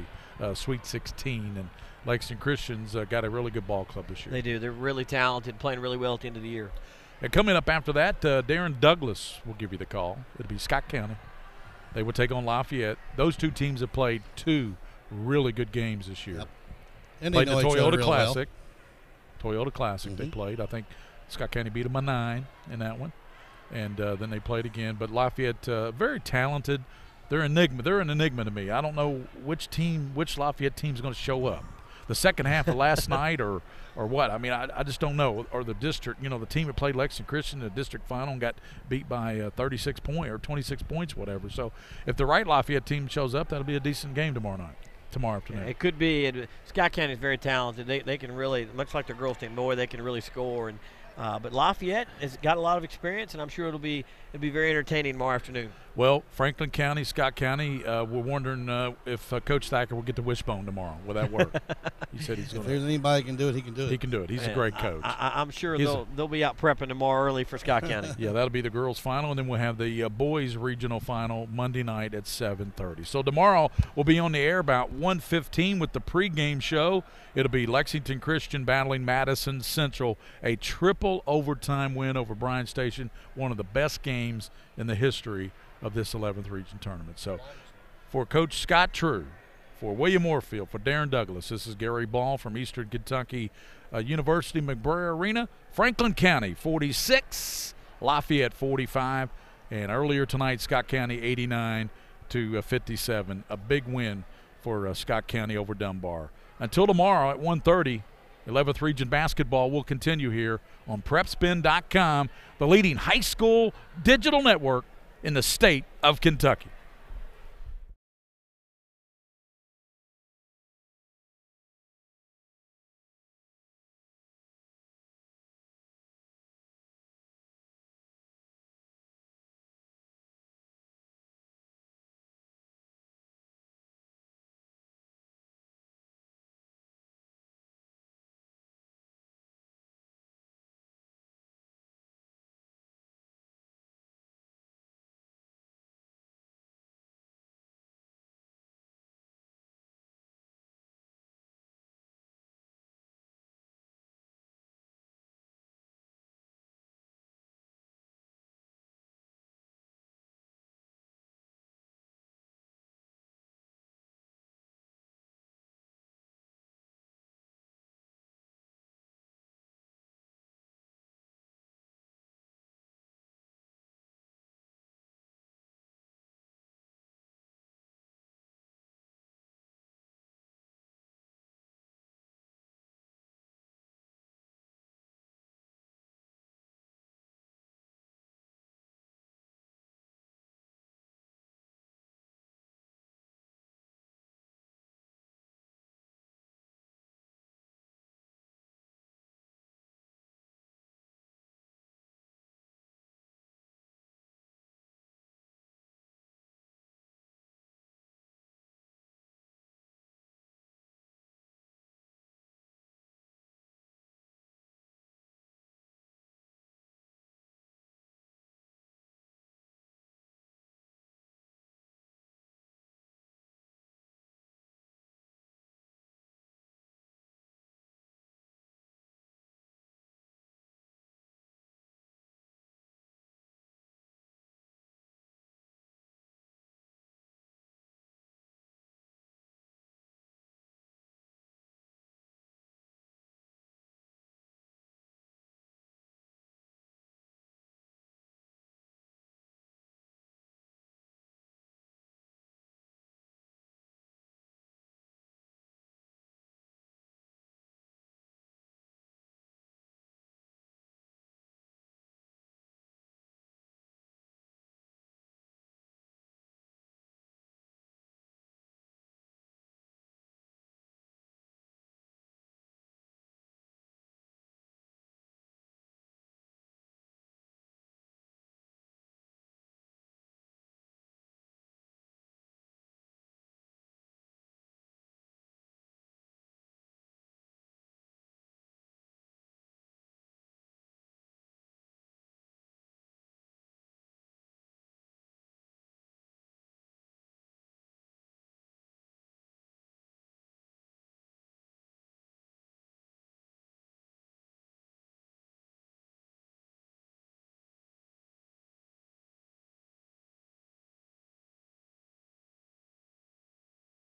Sweet 16, and Lexington Christian's got a really good ball club this year. They do. They're really talented, playing really well at the end of the year. And coming up after that, Darren Douglas will give you the call. It'll be Scott County. They will take on Lafayette. Those two teams have played two really good games this year. Yep. And played they the know each Toyota other real Classic. well. Toyota Classic they played. I think Scott County beat them by 9 in that one. And then they played again. But Lafayette, very talented. They're an enigma. They're an enigma to me. I don't know which Lafayette team is going to show up. The second half of last night or what? I mean, I just don't know. Or the district, the team that played Lexington Christian in the district final and got beat by 36 points or 26 points, whatever. So if the right Lafayette team shows up, that'll be a decent game tomorrow afternoon. Yeah, it could be. And Scott County is very talented. They can really, much like their girls team, boy, they can really score. And but Lafayette has got a lot of experience, and I'm sure it'll be very entertaining tomorrow afternoon. Well, Franklin County, Scott County, we're wondering if Coach Thacker will get the wishbone tomorrow. Will that work? He said he's going to. If there's anybody that can do it, he can do it. He can do it. He's a great coach. I'm sure they'll be out prepping tomorrow early for Scott County. Yeah, that'll be the girls' final, and then we'll have the boys' regional final Monday night at 7:30. So tomorrow we'll be on the air about 1:15 with the pregame show. It'll be Lexington Christian battling Madison Central, a triple overtime win over Bryan Station, one of the best games in the history of this 11th region tournament. So for Coach Scott True, for William Moorfield, for Darren Douglas, this is Gary Ball from Eastern Kentucky University McBrayer Arena. Franklin County 46, Lafayette 45, and earlier tonight Scott County 89-57. A big win for Scott County over Dunbar. Until tomorrow at 1:30, 11th region basketball will continue here on PrepSpin.com, the leading high school digital network in the state of Kentucky.